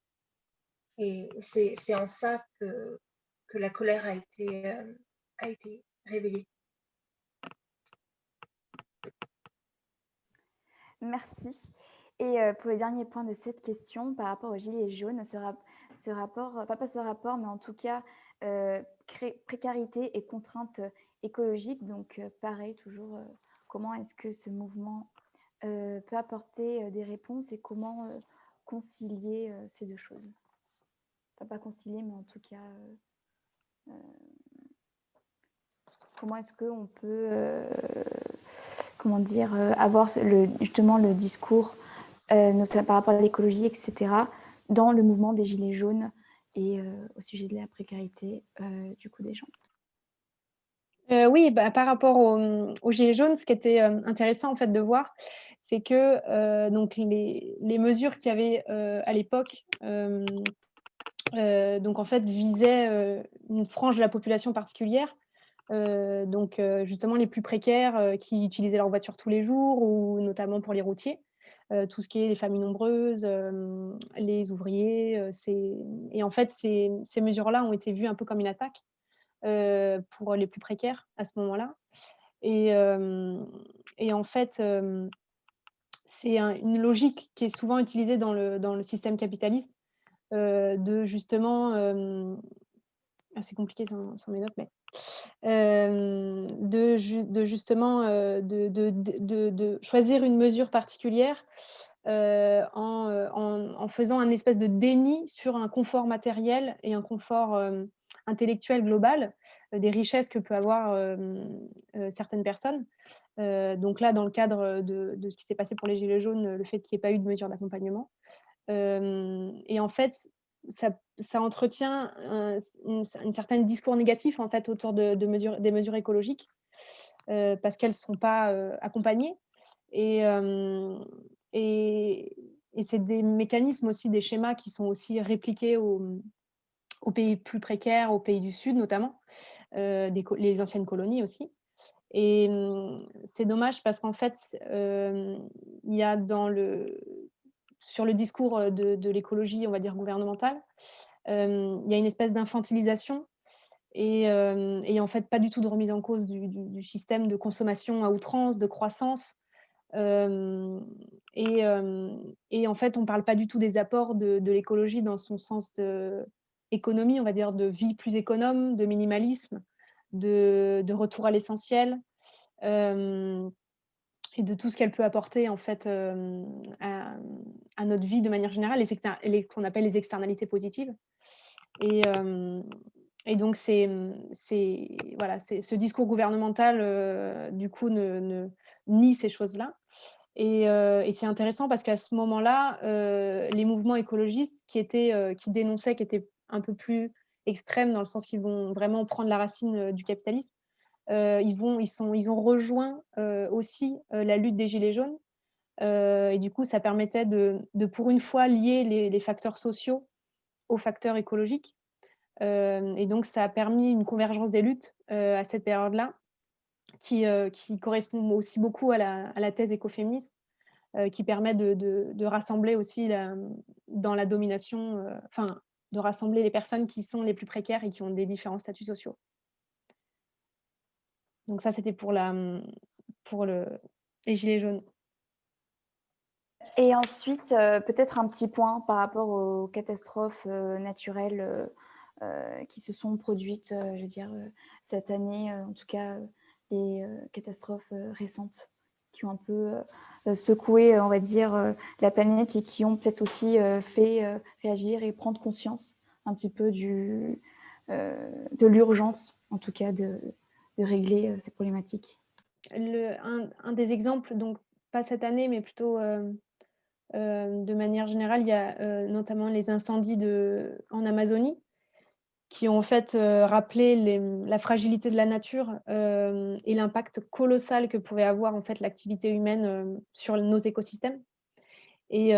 Et c'est en ça que la colère a été révélée. Merci. Et pour le dernier point de cette question, par rapport aux gilets jaunes, ce rapport, pas ce rapport, mais en tout cas, précarité et contraintes écologiques. Donc, pareil, toujours, comment est-ce que ce mouvement peut apporter des réponses et comment concilier ces deux choses. Enfin, pas concilier, mais en tout cas, comment est-ce qu'on peut comment dire, avoir justement le discours notamment par rapport à l'écologie, etc., dans le mouvement des Gilets jaunes et au sujet de la précarité du coup des gens. Oui, par rapport aux gilets jaunes, ce qui était intéressant en fait de voir, c'est que donc les mesures qu'il y avait à l'époque, donc en fait visaient une frange de la population particulière, donc justement les plus précaires qui utilisaient leur voiture tous les jours, ou notamment pour les routiers, tout ce qui est les familles nombreuses, les ouvriers, et en fait ces mesures-là ont été vues un peu comme une attaque pour les plus précaires à ce moment-là. Et en fait, c'est une logique qui est souvent utilisée dans le système capitaliste, de justement, c'est compliqué sans mes notes, mais de justement de choisir une mesure particulière en faisant un espèce de déni sur un confort matériel et un confort intellectuel global, des richesses que peut avoir certaines personnes. Donc là, dans le cadre de ce qui s'est passé pour les Gilets jaunes, le fait qu'il n'y ait pas eu de mesure d'accompagnement. Et en fait, ça entretient un certain discours négatif en fait, autour des mesures écologiques, parce qu'elles ne sont pas accompagnées. Et c'est des mécanismes aussi, des schémas qui sont aussi répliqués aux pays plus précaires, aux pays du Sud notamment, les anciennes colonies aussi. Et c'est dommage parce qu'en fait, il y a sur le discours de l'écologie, on va dire gouvernementale, il y a une espèce d'infantilisation et en fait pas du tout de remise en cause du système de consommation à outrance, de croissance. Et en fait, on ne parle pas du tout des apports de l'écologie dans son sens d'économie, on va dire, de vie plus économe, de minimalisme, de retour à l'essentiel, et de tout ce qu'elle peut apporter en fait à notre vie de manière générale, qu'on appelle les externalités positives. Et donc voilà, ce discours gouvernemental du coup nie ces choses-là. Et c'est intéressant parce qu'à ce moment-là, les mouvements écologistes qui dénonçaient, qui étaient un peu plus extrêmes dans le sens qu'ils vont vraiment prendre la racine du capitalisme, ils ont rejoint aussi la lutte des Gilets jaunes. Et du coup, ça permettait de pour une fois lier les facteurs sociaux aux facteurs écologiques. Et donc, ça a permis une convergence des luttes à cette période-là, qui correspond aussi beaucoup à la thèse écoféministe, qui permet de rassembler aussi dans la domination, de rassembler les personnes qui sont les plus précaires et qui ont des différents statuts sociaux. Donc ça, c'était pour les Gilets jaunes. Et ensuite, peut-être un petit point par rapport aux catastrophes naturelles qui se sont produites, je veux dire, cette année, en tout cas les catastrophes récentes qui ont un peu secoué, on va dire, la planète et qui ont peut-être aussi fait réagir et prendre conscience un petit peu de l'urgence, en tout cas, de régler ces problématiques. Un des exemples, donc pas cette année, mais plutôt de manière générale, il y a notamment les incendies en Amazonie, qui ont en fait rappelé la fragilité de la nature et l'impact colossal que pouvait avoir en fait l'activité humaine sur nos écosystèmes. Et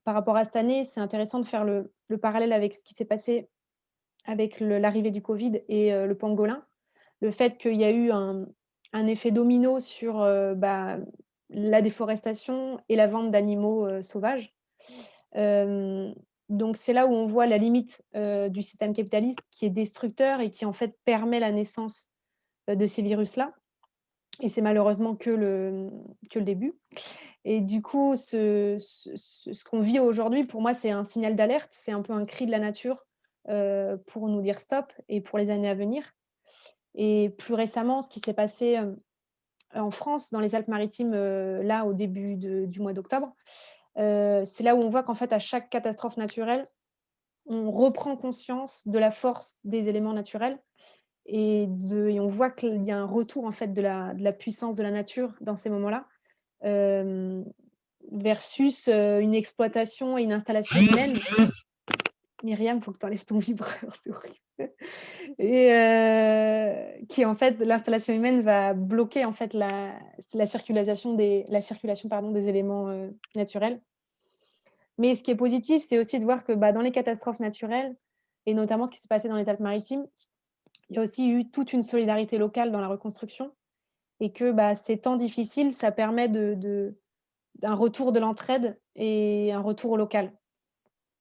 par rapport à cette année, c'est intéressant de faire le parallèle avec ce qui s'est passé avec l'arrivée du Covid et le pangolin. le fait qu'il y a eu un effet domino sur la déforestation et la vente d'animaux sauvages. Donc c'est là où on voit la limite du système capitaliste qui est destructeur et qui en fait permet la naissance de ces virus-là. Et c'est malheureusement que le début. Et du coup, ce qu'on vit aujourd'hui, pour moi, c'est un signal d'alerte, c'est un peu un cri de la nature pour nous dire stop et pour les années à venir. Et plus récemment, ce qui s'est passé en France, dans les Alpes-Maritimes, là, au début du mois d'octobre, c'est là où on voit qu'en fait, à chaque catastrophe naturelle, on reprend conscience de la force des éléments naturels et on voit qu'il y a un retour en fait de la puissance de la nature dans ces moments-là, versus une exploitation et une installation humaine. Myriam, il faut que tu enlèves ton vibreur, c'est horrible. Et qui en fait, l'installation humaine va bloquer en fait la circulation des éléments naturels. Mais ce qui est positif, c'est aussi de voir que dans les catastrophes naturelles, et notamment ce qui s'est passé dans les Alpes-Maritimes, il y a aussi eu toute une solidarité locale dans la reconstruction et que ces temps difficiles, ça permet d'un retour de l'entraide et un retour au local.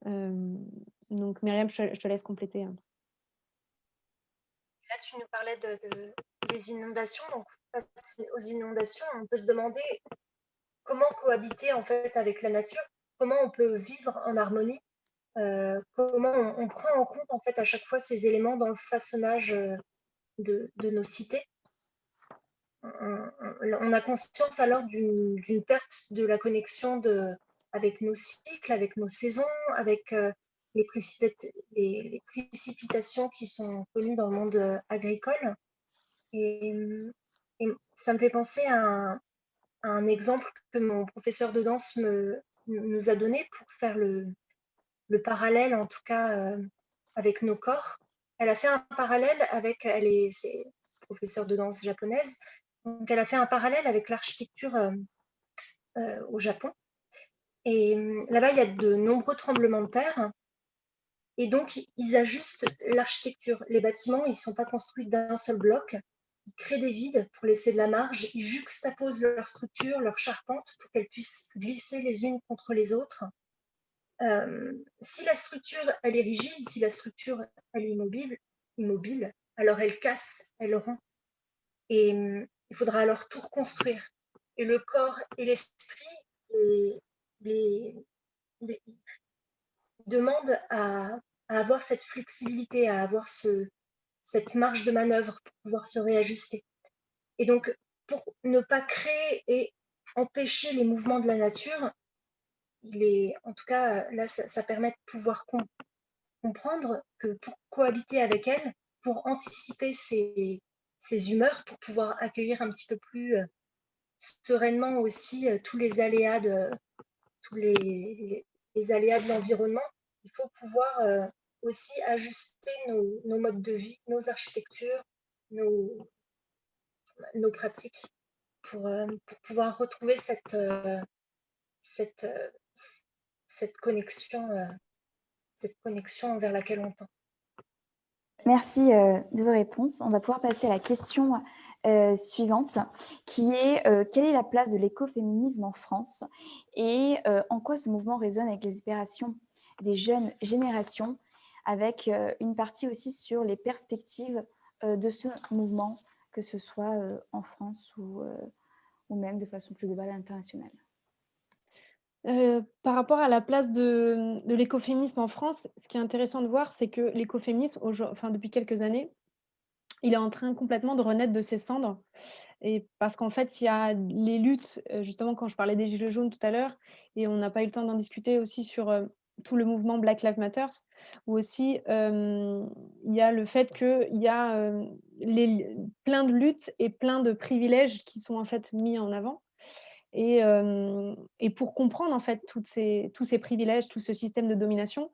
Donc Myriam, je te laisse compléter. Là, tu nous parlais des inondations. Donc, face aux inondations, on peut se demander comment cohabiter en fait avec la nature, comment on peut vivre en harmonie, comment on prend en compte en fait à chaque fois ces éléments dans le façonnage de nos cités. On a conscience alors d'une perte de la connexion avec nos cycles, avec nos saisons, avec les précipitations qui sont connues dans le monde agricole. Et ça me fait penser à un exemple que mon professeur de danse nous a donné pour faire le parallèle, en tout cas, avec nos corps. Elle a fait un parallèle c'est professeure de danse japonaise, donc elle a fait un parallèle avec l'architecture au Japon. Et là-bas, il y a de nombreux tremblements de terre. Et donc, ils ajustent l'architecture. Les bâtiments, ils ne sont pas construits d'un seul bloc. Ils créent des vides pour laisser de la marge. Ils juxtaposent leur structure, leur charpente, pour qu'elles puissent glisser les unes contre les autres. Si la structure, elle est rigide, si la structure, elle est immobile, alors elle casse, elle rompt. Et il faudra alors tout reconstruire. Et le corps et l'esprit demandent à avoir cette flexibilité, à avoir cette marge de manœuvre pour pouvoir se réajuster. Et donc, pour ne pas créer et empêcher les mouvements de la nature, en tout cas, là, ça permet de pouvoir comprendre que pour cohabiter avec elle, pour anticiper ses humeurs, pour pouvoir accueillir un petit peu plus sereinement aussi tous les aléas de l'environnement, il faut pouvoir aussi ajuster nos modes de vie, nos architectures, nos pratiques pour pouvoir retrouver cette connexion vers laquelle on tend. Merci de vos réponses. On va pouvoir passer à la question suivante, qui est quelle est la place de l'écoféminisme en France et en quoi ce mouvement résonne avec les aspirations des jeunes générations, avec une partie aussi sur les perspectives de ce mouvement, que ce soit en France ou même de façon plus globale internationale. Par rapport à la place de l'écoféminisme en France, ce qui est intéressant de voir, c'est que l'écoféminisme, depuis quelques années, il est en train complètement de renaître de ses cendres. Et parce qu'en fait, il y a les luttes, justement, quand je parlais des Gilets jaunes tout à l'heure, et on n'a pas eu le temps d'en discuter aussi sur tout le mouvement Black Lives Matter, où aussi il y a le fait qu'il y a plein de luttes et plein de privilèges qui sont en fait mis en avant. Et pour comprendre en fait tous ces privilèges, tout ce système de domination,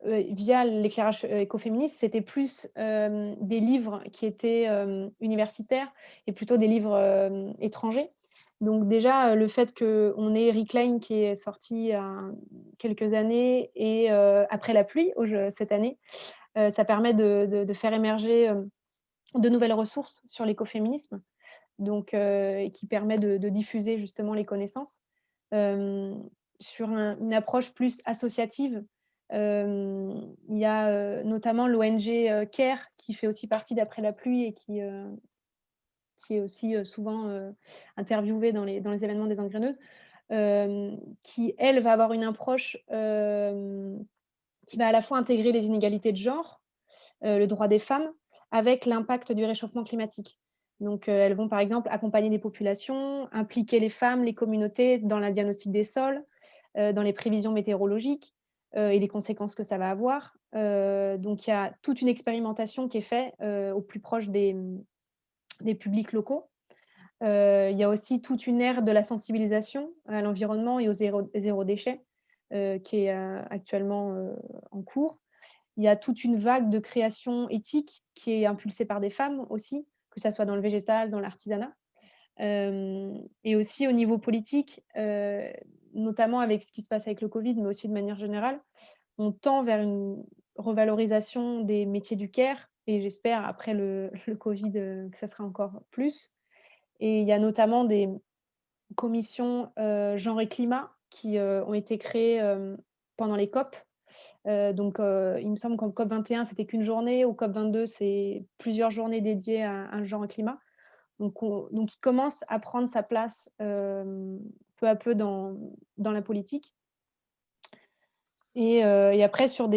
via l'éclairage écoféministe, c'était plus des livres qui étaient universitaires et plutôt des livres étrangers. Donc déjà, le fait qu'on ait Reclaim qui est sorti il y a quelques années et Après la pluie cette année, Ça permet de faire émerger de nouvelles ressources sur l'écoféminisme, donc et qui permet de diffuser justement les connaissances. Sur une approche plus associative, il y a notamment l'ONG CARE qui fait aussi partie d'Après la pluie et qui est aussi souvent interviewée dans les événements des Engraineuses, qui, elle, va avoir une approche qui va à la fois intégrer les inégalités de genre, le droit des femmes, avec l'impact du réchauffement climatique. Donc, elles vont par exemple accompagner les populations, impliquer les femmes, les communautés dans la diagnostic des sols, dans les prévisions météorologiques et les conséquences que ça va avoir. Donc, il y a toute une expérimentation qui est faite au plus proche des publics locaux. Il y a aussi toute une ère de la sensibilisation à l'environnement et au zéro déchet qui est actuellement en cours. Il y a toute une vague de création éthique qui est impulsée par des femmes aussi, que ça soit dans le végétal, dans l'artisanat. Et aussi au niveau politique, notamment avec ce qui se passe avec le Covid, mais aussi de manière générale, on tend vers une revalorisation des métiers du care et j'espère après le Covid que ça sera encore plus. Et il y a notamment des commissions genre et climat qui ont été créées pendant les COP. Donc, il me semble qu'en COP 21, c'était qu'une journée, au COP 22, c'est plusieurs journées dédiées à un genre et climat. Donc, il commence à prendre sa place peu à peu dans la politique. Et après, sur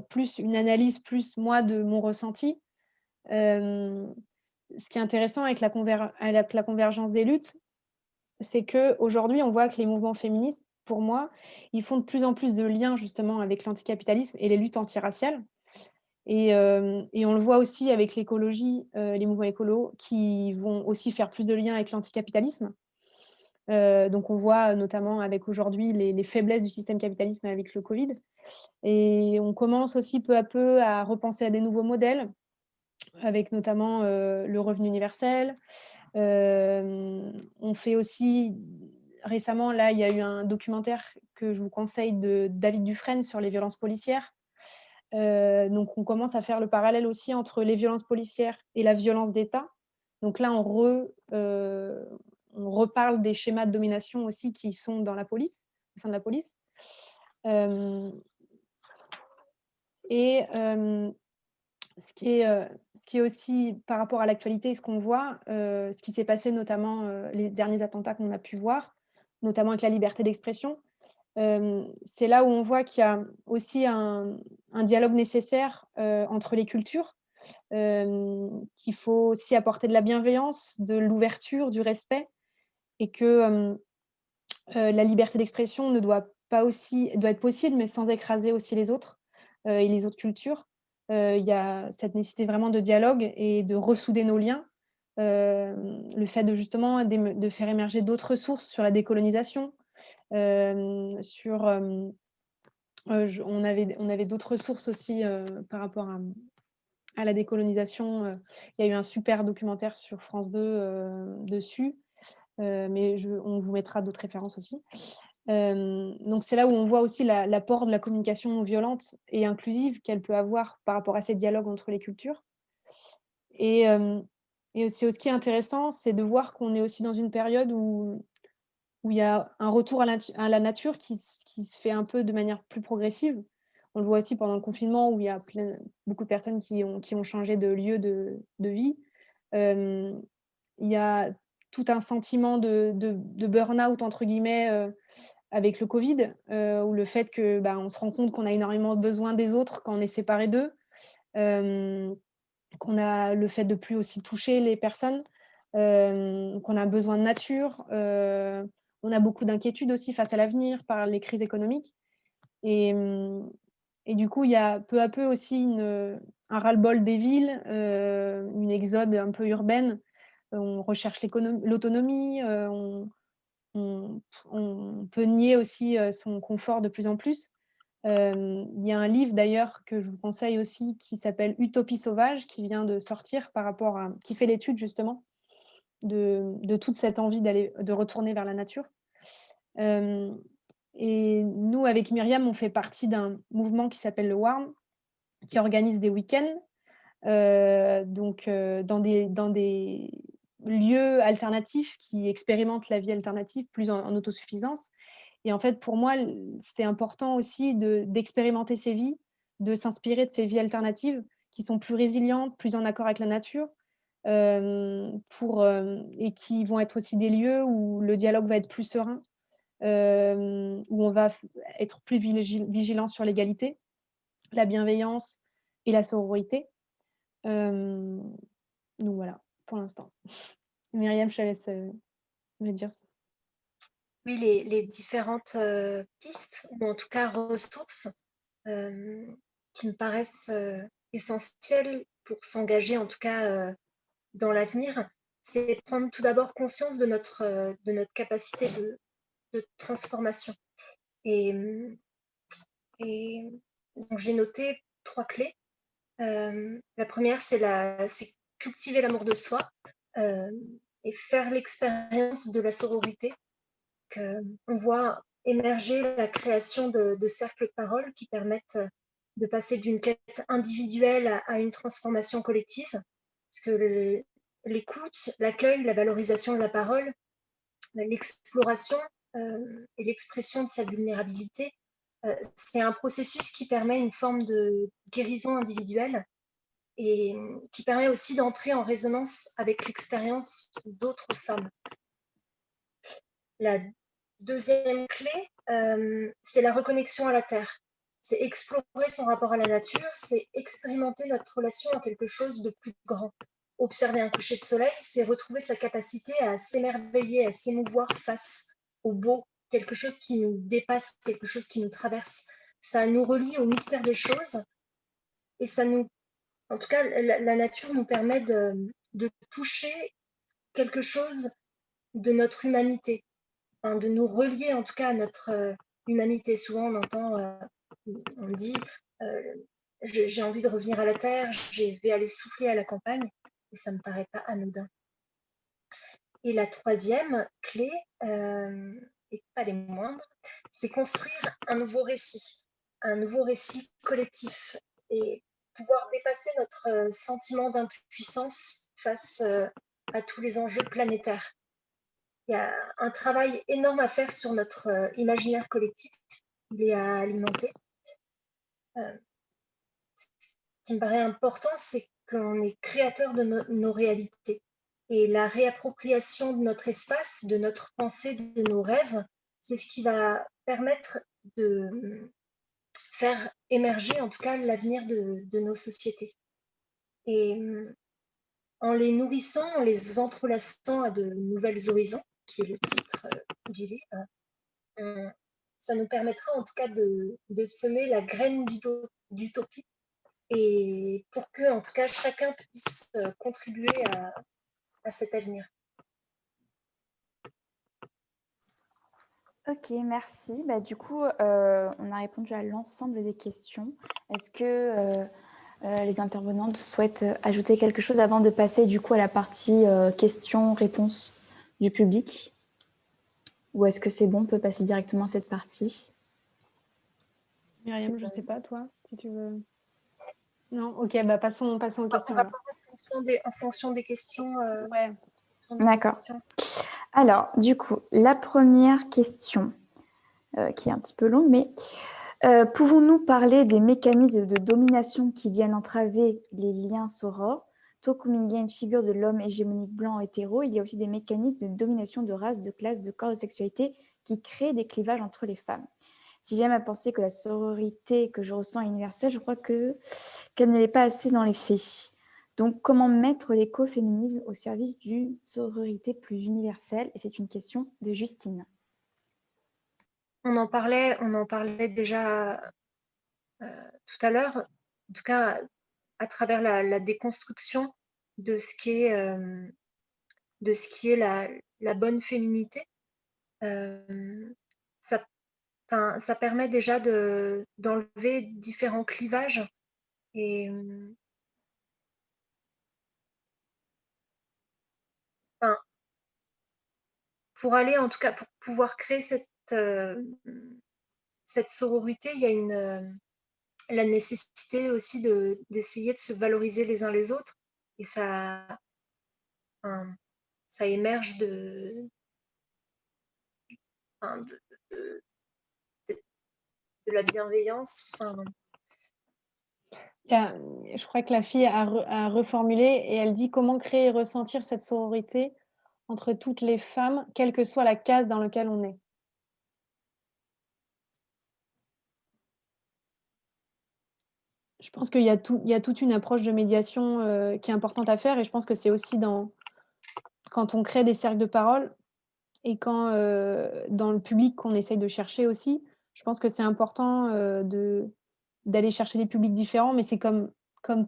plus une analyse, plus moi, de mon ressenti, ce qui est intéressant avec la convergence des luttes, c'est qu'aujourd'hui, on voit que les mouvements féministes, pour moi, ils font de plus en plus de liens justement avec l'anticapitalisme et les luttes antiraciales. Et on le voit aussi avec l'écologie, les mouvements écolos qui vont aussi faire plus de liens avec l'anticapitalisme. Donc on voit notamment avec aujourd'hui les faiblesses du système capitaliste avec le Covid. Et on commence aussi peu à peu à repenser à des nouveaux modèles, avec notamment le revenu universel. On fait aussi, récemment, là, il y a eu un documentaire que je vous conseille de David Dufresne sur les violences policières. Donc, on commence à faire le parallèle aussi entre les violences policières et la violence d'État. Donc là, on reparle des schémas de domination aussi qui sont dans la police, au sein de la police. Ce qui est aussi par rapport à l'actualité, ce qu'on voit, ce qui s'est passé notamment les derniers attentats qu'on a pu voir, notamment avec la liberté d'expression, c'est là où on voit qu'il y a aussi un dialogue nécessaire entre les cultures, qu'il faut aussi apporter de la bienveillance, de l'ouverture, du respect, et que la liberté d'expression doit être possible, mais sans écraser aussi les autres et les autres cultures. Il y a cette nécessité vraiment de dialogue et de ressouder nos liens. Le fait de justement de faire émerger d'autres sources sur la décolonisation, on avait d'autres sources aussi par rapport à la décolonisation. Il y a eu un super documentaire sur France 2 dessus, mais on vous mettra d'autres références aussi. Donc c'est là où on voit aussi l'apport de la communication non violente et inclusive qu'elle peut avoir par rapport à ces dialogues entre les cultures. Et aussi, ce qui est intéressant, c'est de voir qu'on est aussi dans une période où il y a un retour à la nature qui se fait un peu de manière plus progressive. On le voit aussi pendant le confinement où il y a beaucoup de personnes qui ont changé de lieu de vie. Il y a tout un sentiment de burn-out, entre guillemets, avec le Covid, ou le fait que, on se rend compte qu'on a énormément besoin des autres quand on est séparés d'eux, qu'on a le fait de plus aussi toucher les personnes, qu'on a besoin de nature, on a beaucoup d'inquiétudes aussi face à l'avenir par les crises économiques et du coup, il y a peu à peu aussi un ras-le-bol des villes, une exode un peu urbaine. On recherche l'autonomie, on peut nier aussi son confort de plus en plus. Il y a un livre d'ailleurs que je vous conseille aussi qui s'appelle Utopie sauvage, qui vient de sortir qui fait l'étude justement de toute cette envie de retourner vers la nature. Et nous, avec Myriam, on fait partie d'un mouvement qui s'appelle le WARM, qui organisent des week-ends, dans des lieux alternatifs qui expérimentent la vie alternative plus en autosuffisance. Et en fait, pour moi, c'est important aussi d'expérimenter ces vies, de s'inspirer de ces vies alternatives qui sont plus résilientes, plus en accord avec la nature, et qui vont être aussi des lieux où le dialogue va être plus serein, où on va être plus vigilant sur l'égalité, la bienveillance et la sororité. Donc voilà, pour l'instant. Myriam, je te laisse me dire ça. Oui, les différentes pistes, ou en tout cas ressources, qui me paraissent essentielles pour s'engager, en tout cas dans l'avenir, c'est prendre tout d'abord conscience de notre capacité de transformation. Et donc, j'ai noté 3 clés. La première, c'est cultiver l'amour de soi et faire l'expérience de la sororité. On voit émerger la création de cercles de parole qui permettent de passer d'une quête individuelle à une transformation collective. Parce que l'écoute, l'accueil, la valorisation de la parole, l'exploration et l'expression de sa vulnérabilité, c'est un processus qui permet une forme de guérison individuelle et qui permet aussi d'entrer en résonance avec l'expérience d'autres femmes. La deuxième clé, c'est la reconnexion à la terre. C'est explorer son rapport à la nature, c'est expérimenter notre relation à quelque chose de plus grand. Observer un coucher de soleil, c'est retrouver sa capacité à s'émerveiller, à s'émouvoir face au beau, quelque chose qui nous dépasse, quelque chose qui nous traverse. Ça nous relie au mystère des choses et en tout cas, la nature nous permet de toucher quelque chose de notre humanité, de nous relier en tout cas à notre humanité. Souvent on dit j'ai envie de revenir à la terre, je vais aller souffler à la campagne, et ça ne me paraît pas anodin. Et la troisième clé, et pas les moindres, c'est construire un nouveau récit collectif, et pouvoir dépasser notre sentiment d'impuissance face à tous les enjeux planétaires. Il y a un travail énorme à faire sur notre imaginaire collectif, il est à alimenter. Ce qui me paraît important, c'est qu'on est créateur de nos réalités. Et la réappropriation de notre espace, de notre pensée, de nos rêves, c'est ce qui va permettre de faire émerger en tout cas l'avenir de nos sociétés. Et en les nourrissant, en les entrelaçant à de nouvelles horizons, qui est le titre du livre, ça nous permettra en tout cas de semer la graine d'utopie, et pour que en tout cas chacun puisse contribuer à cet avenir. Ok, merci. Du coup, on a répondu à l'ensemble des questions. Est-ce que les intervenantes souhaitent ajouter quelque chose avant de passer du coup à la partie questions-réponses du public? Ou est-ce que c'est bon, on peut passer directement à cette partie? Myriam, je ne sais pas, toi, si tu veux. Non, ok, passons aux questions. En fonction des questions. Ouais. D'accord. Alors, du coup, la première question, qui est un petit peu longue, mais pouvons-nous parler des mécanismes de domination qui viennent entraver les liens sorores? Tout comme il y a une figure de l'homme hégémonique blanc hétéro, il y a aussi des mécanismes de domination de race, de classe, de corps, de sexualité qui créent des clivages entre les femmes. Si j'aime à penser que la sororité que je ressens est universelle, je crois qu'elle n'est pas assez dans les faits. Donc, comment mettre l'écoféminisme au service d'une sororité plus universelle? Et c'est une question de Justine. On en parlait déjà tout à l'heure, en tout cas à travers la déconstruction de ce qui est la bonne féminité. Ça permet déjà d'enlever différents clivages et pour aller, en tout cas, pour pouvoir créer cette sororité, il y a la nécessité aussi d'essayer de se valoriser les uns les autres. Et enfin, ça émerge enfin, de la bienveillance. Enfin, Je crois que la fille a reformulé et elle dit: «Comment créer et ressentir cette sororité entre toutes les femmes, quelle que soit la case dans laquelle on est?» Je pense qu'il y a toute une approche de médiation, qui est importante à faire et je pense que c'est aussi quand on crée des cercles de parole et quand, dans le public qu'on essaye de chercher aussi, je pense que c'est important, d'aller chercher des publics différents, mais c'est comme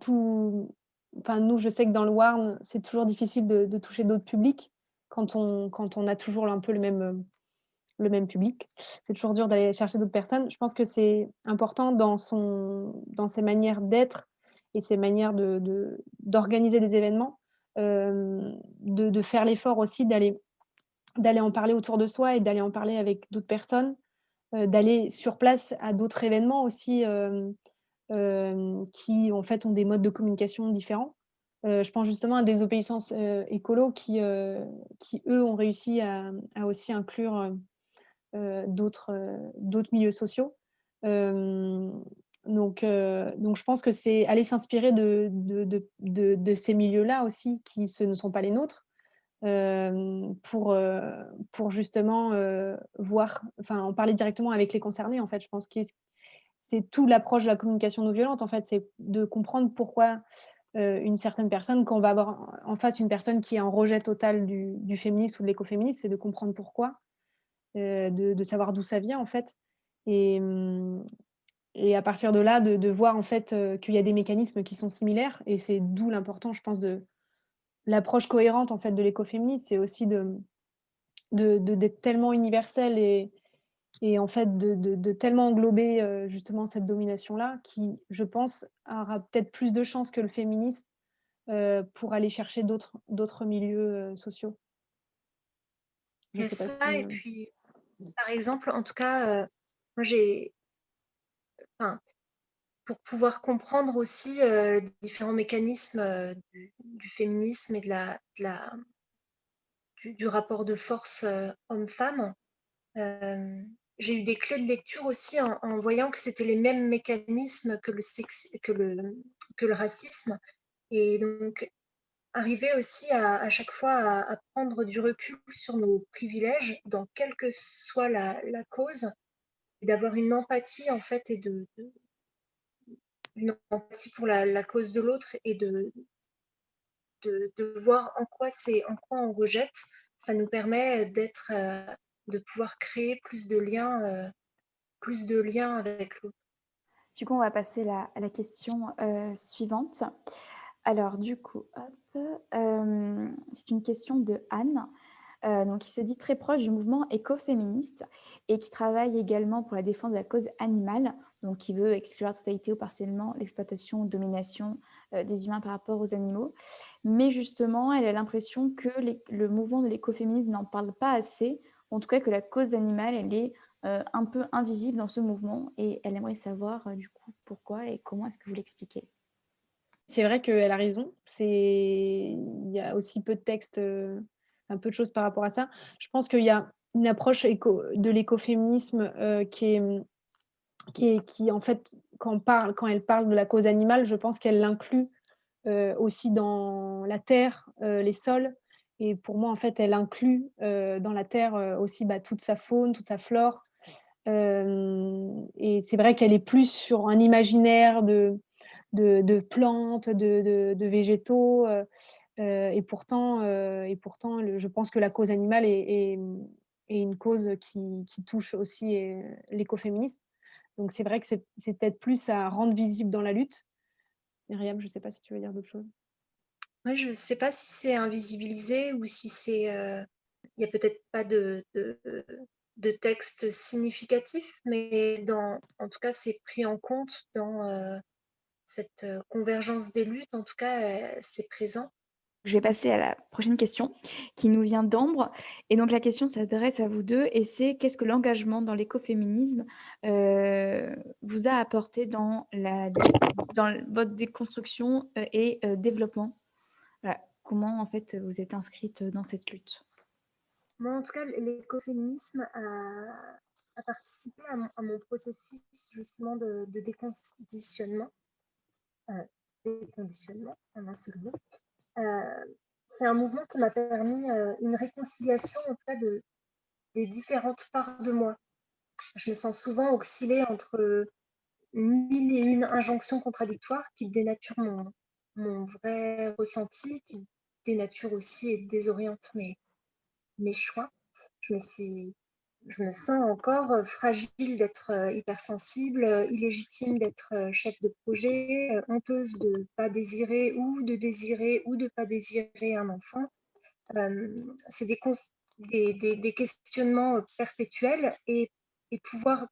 tout enfin nous, je sais que dans le Warn, c'est toujours difficile de toucher d'autres publics quand on a toujours un peu le même public. C'est toujours dur d'aller chercher d'autres personnes. Je pense que c'est important dans ses manières d'être et ses manières d'organiser des événements, de faire l'effort aussi d'aller en parler autour de soi et d'aller en parler avec d'autres personnes, d'aller sur place à d'autres événements aussi, qui en fait ont des modes de communication différents. Je pense justement à Désobéissance écolo qui eux ont réussi à aussi inclure, d'autres milieux sociaux. Hem, donc je pense que c'est aller s'inspirer de ces milieux-là aussi qui ne sont pas les nôtres, pour justement, en parler directement avec les concernés, en fait. Je pense que c'est tout l'approche de la communication non violente, en fait, c'est de comprendre pourquoi, une certaine personne quand on va avoir en face une personne qui est en rejet total du féminisme ou de l'écoféminisme, c'est de comprendre pourquoi, de savoir d'où ça vient, en fait et mmh et à partir de là, de voir, en fait, qu'il y a des mécanismes qui sont similaires et c'est d'où l'importance, je pense, de l'approche cohérente, en fait, de l'écoféminisme. C'est aussi d'être tellement universel et en fait de tellement englober, justement cette domination-là qui, je pense, aura peut-être plus de chances que le féminisme, pour aller chercher d'autres milieux, sociaux. il Je y a sais pas ça, si, et puis, par exemple, en tout cas, moi enfin, pour pouvoir comprendre aussi différents mécanismes du féminisme et du rapport de force homme-femme, j'ai eu des clés de lecture aussi en voyant que c'était les mêmes mécanismes que le racisme. Et donc, arriver aussi à chaque fois à prendre du recul sur nos privilèges, dans quelle que soit la cause, et d'avoir une empathie en fait, et une empathie pour la cause de l'autre, et de voir en quoi on rejette. Ça nous permet de pouvoir créer plus de liens avec l'autre. Du coup, on va passer à la question suivante. Alors, du coup, hop, c'est une question de Anne, donc qui se dit très proche du mouvement écoféministe et qui travaille également pour la défense de la cause animale, donc qui veut exclure totalité ou partiellement l'exploitation ou domination des humains par rapport aux animaux. Mais justement, elle a l'impression que le mouvement de l'écoféminisme n'en parle pas assez, en tout cas que la cause animale, elle est un peu invisible dans ce mouvement et elle aimerait savoir du coup pourquoi et comment est-ce que vous l'expliquez. c'est vrai qu'elle a raison. Il y a aussi peu de textes, un peu de choses par rapport à ça. Je pense qu'il y a une approche de l'écoféminisme, qui en fait, quand elle parle de la cause animale, je pense qu'elle l'inclut, aussi dans la terre, les sols et pour moi, en fait, elle inclut, dans la terre, aussi, toute sa faune, toute sa flore. Et c'est vrai qu'elle est plus sur un imaginaire de plantes, de végétaux, et pourtant je pense que la cause animale est une cause qui touche aussi, l'écoféminisme. Donc c'est vrai que c'est peut-être plus à rendre visible dans la lutte. Myriam, je ne sais pas si tu veux dire d'autres choses? Moi, je ne sais pas si c'est invisibilisé, ou si il n'y a peut-être pas de texte significatif, mais en tout cas, c'est pris en compte dans cette convergence des luttes. En tout cas, c'est présent. Je vais passer à la prochaine question qui nous vient d'Ambre. Et donc la question s'adresse à vous deux et c'est qu'est-ce que l'engagement dans l'écoféminisme vous a apporté dans votre déconstruction et développement? Voilà. Comment en fait vous êtes inscrite dans cette lutte? Moi, en tout cas, l'écoféminisme a participé à mon processus justement de déconditionnement, déconditionnement en un seul mot. C'est un mouvement qui m'a permis une réconciliation en tout cas des différentes parts de moi. Je me sens souvent osciller entre mille et une injonctions contradictoires qui dénaturent mon vrai ressenti, qui dénaturent aussi et désorientent mes choix. Je me sens encore fragile d'être hypersensible, illégitime d'être chef de projet, honteuse de ne pas désirer ou de pas désirer un enfant. C'est des questionnements perpétuels et pouvoir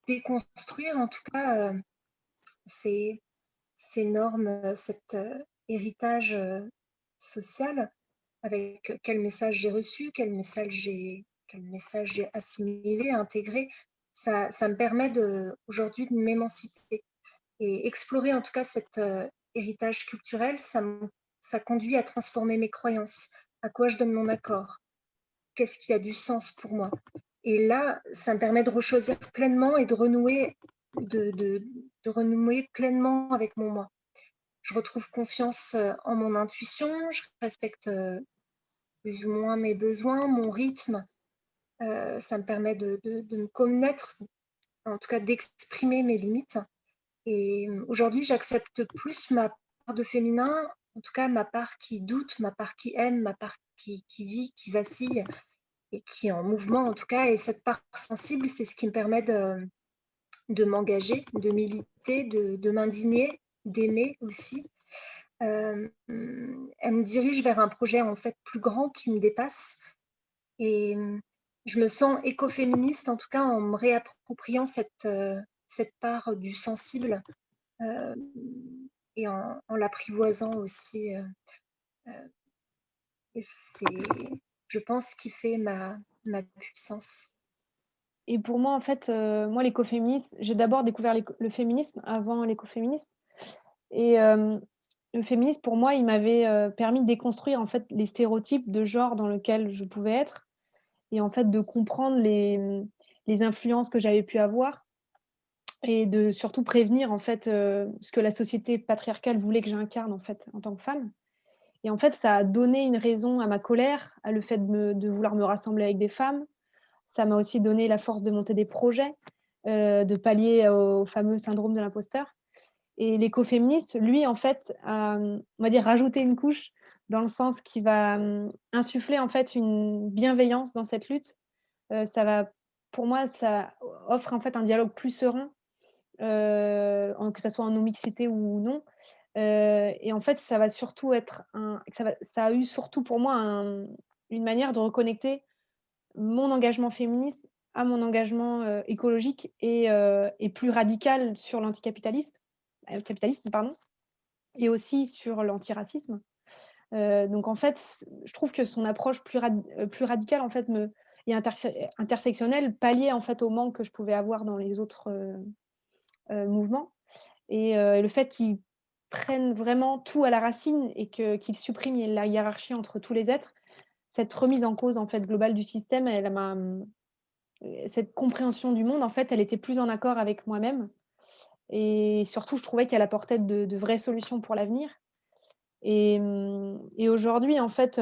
déconstruire en tout cas ces normes, cet héritage social avec quel message j'ai reçu, quel message j'ai assimilé, intégré. Ça me permet aujourd'hui de m'émanciper et explorer en tout cas cet héritage culturel. Ça conduit à transformer mes croyances, à quoi je donne mon accord, qu'est-ce qui a du sens pour moi. Et là, ça me permet de rechoisir pleinement et de renouer pleinement avec mon moi. Je retrouve confiance en mon intuition, je respecte plus ou moins mes besoins, mon rythme. Ça me permet de me connaître, en tout cas d'exprimer mes limites. Et aujourd'hui, j'accepte plus ma part de féminin, en tout cas ma part qui doute, ma part qui aime, ma part qui vit, qui vacille et qui est en mouvement en tout cas. Et cette part sensible, c'est ce qui me permet de m'engager, de militer, de m'indigner, d'aimer aussi. Elle me dirige vers un projet en fait plus grand qui me dépasse. Et je me sens écoféministe, en tout cas en me réappropriant cette part du sensible et en l'apprivoisant aussi. Et c'est, je pense, ce qui fait ma puissance. Et pour moi, en fait, moi, l'écoféminisme, j'ai d'abord découvert le féminisme avant l'écoféminisme. Et le féminisme, pour moi, il m'avait permis de déconstruire en fait les stéréotypes de genre dans lesquels je pouvais être et en fait de comprendre les influences que j'avais pu avoir et de surtout prévenir en fait ce que la société patriarcale voulait que j'incarne en fait en tant que femme. Et en fait, ça a donné une raison à ma colère, à le fait de vouloir me rassembler avec des femmes. Ça m'a aussi donné la force de monter des projets, de pallier au fameux syndrome de l'imposteur. Et l'écoféministe, lui, en fait, on va dire rajouter une couche dans le sens qui va insuffler en fait une bienveillance dans cette lutte. Ça va, pour moi, ça offre en fait un dialogue plus serein, que ça soit en non-mixité ou non. Et en fait, ça va surtout être ça a eu surtout pour moi une manière de reconnecter mon engagement féministe à mon engagement écologique et plus radical sur capitalisme, pardon, et aussi sur l'antiracisme. Donc en fait, je trouve que son approche plus radicale en fait et intersectionnelle palliait en fait au manque que je pouvais avoir dans les autres mouvements. Et le fait qu'ils prennent vraiment tout à la racine et qu'ils suppriment la hiérarchie entre tous les êtres, cette remise en cause en fait globale du système, cette compréhension du monde, en fait, elle était plus en accord avec moi-même. Et surtout, je trouvais qu'elle apportait de vraies solutions pour l'avenir. Et aujourd'hui, en fait,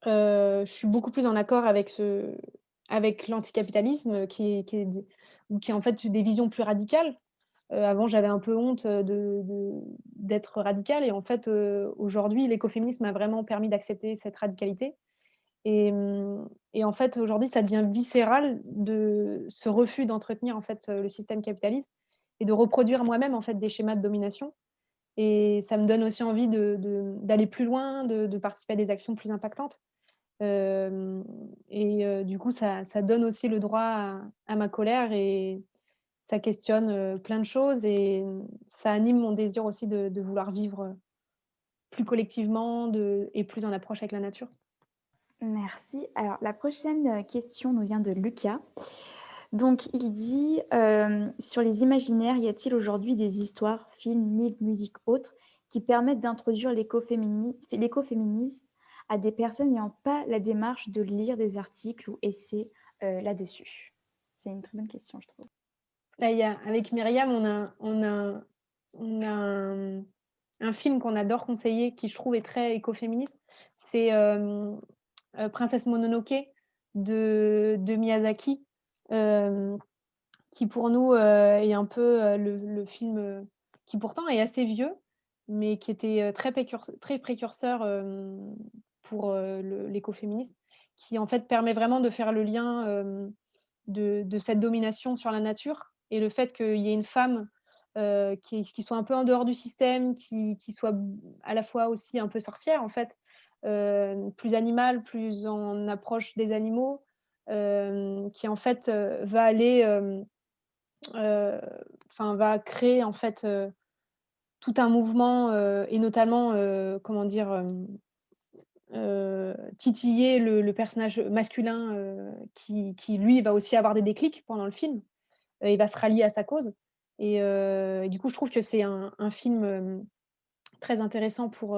je suis beaucoup plus en accord avec l'anticapitalisme qui est en fait des visions plus radicales. Avant, j'avais un peu honte d'être radicale et en fait, aujourd'hui, l'écoféminisme m'a vraiment permis d'accepter cette radicalité. Et en fait, aujourd'hui, ça devient viscéral de ce refus d'entretenir en fait, le système capitaliste et de reproduire moi-même en fait des schémas de domination. Et ça me donne aussi envie d'aller plus loin, de participer à des actions plus impactantes. Du coup, ça donne aussi le droit à ma colère et ça questionne plein de choses et ça anime mon désir aussi de vouloir vivre plus collectivement et plus en approche avec la nature. Merci. Alors, la prochaine question nous vient de Lucas. Donc, il dit sur les imaginaires, y a-t-il aujourd'hui des histoires, films, livres, musique, autres, qui permettent d'introduire l'écoféminisme à des personnes n'ayant pas la démarche de lire des articles ou essais là-dessus? C'est une très bonne question, je trouve. Là, avec Myriam, on a un film qu'on adore conseiller, qui je trouve est très écoféministe. C'est Princesse Mononoke de Miyazaki, qui pour nous est un peu le film qui pourtant est assez vieux, mais qui était très précurseur pour l'écoféminisme, qui en fait permet vraiment de faire le lien de cette domination sur la nature et le fait qu'il y ait une femme qui soit un peu en dehors du système, qui soit à la fois aussi un peu sorcière en fait, plus animale, plus en approche des animaux, qui en fait va aller, va créer en fait tout un mouvement et notamment, comment dire, titiller le personnage masculin qui lui va aussi avoir des déclics pendant le film. Il va se rallier à sa cause et du coup, je trouve que c'est un film très intéressant pour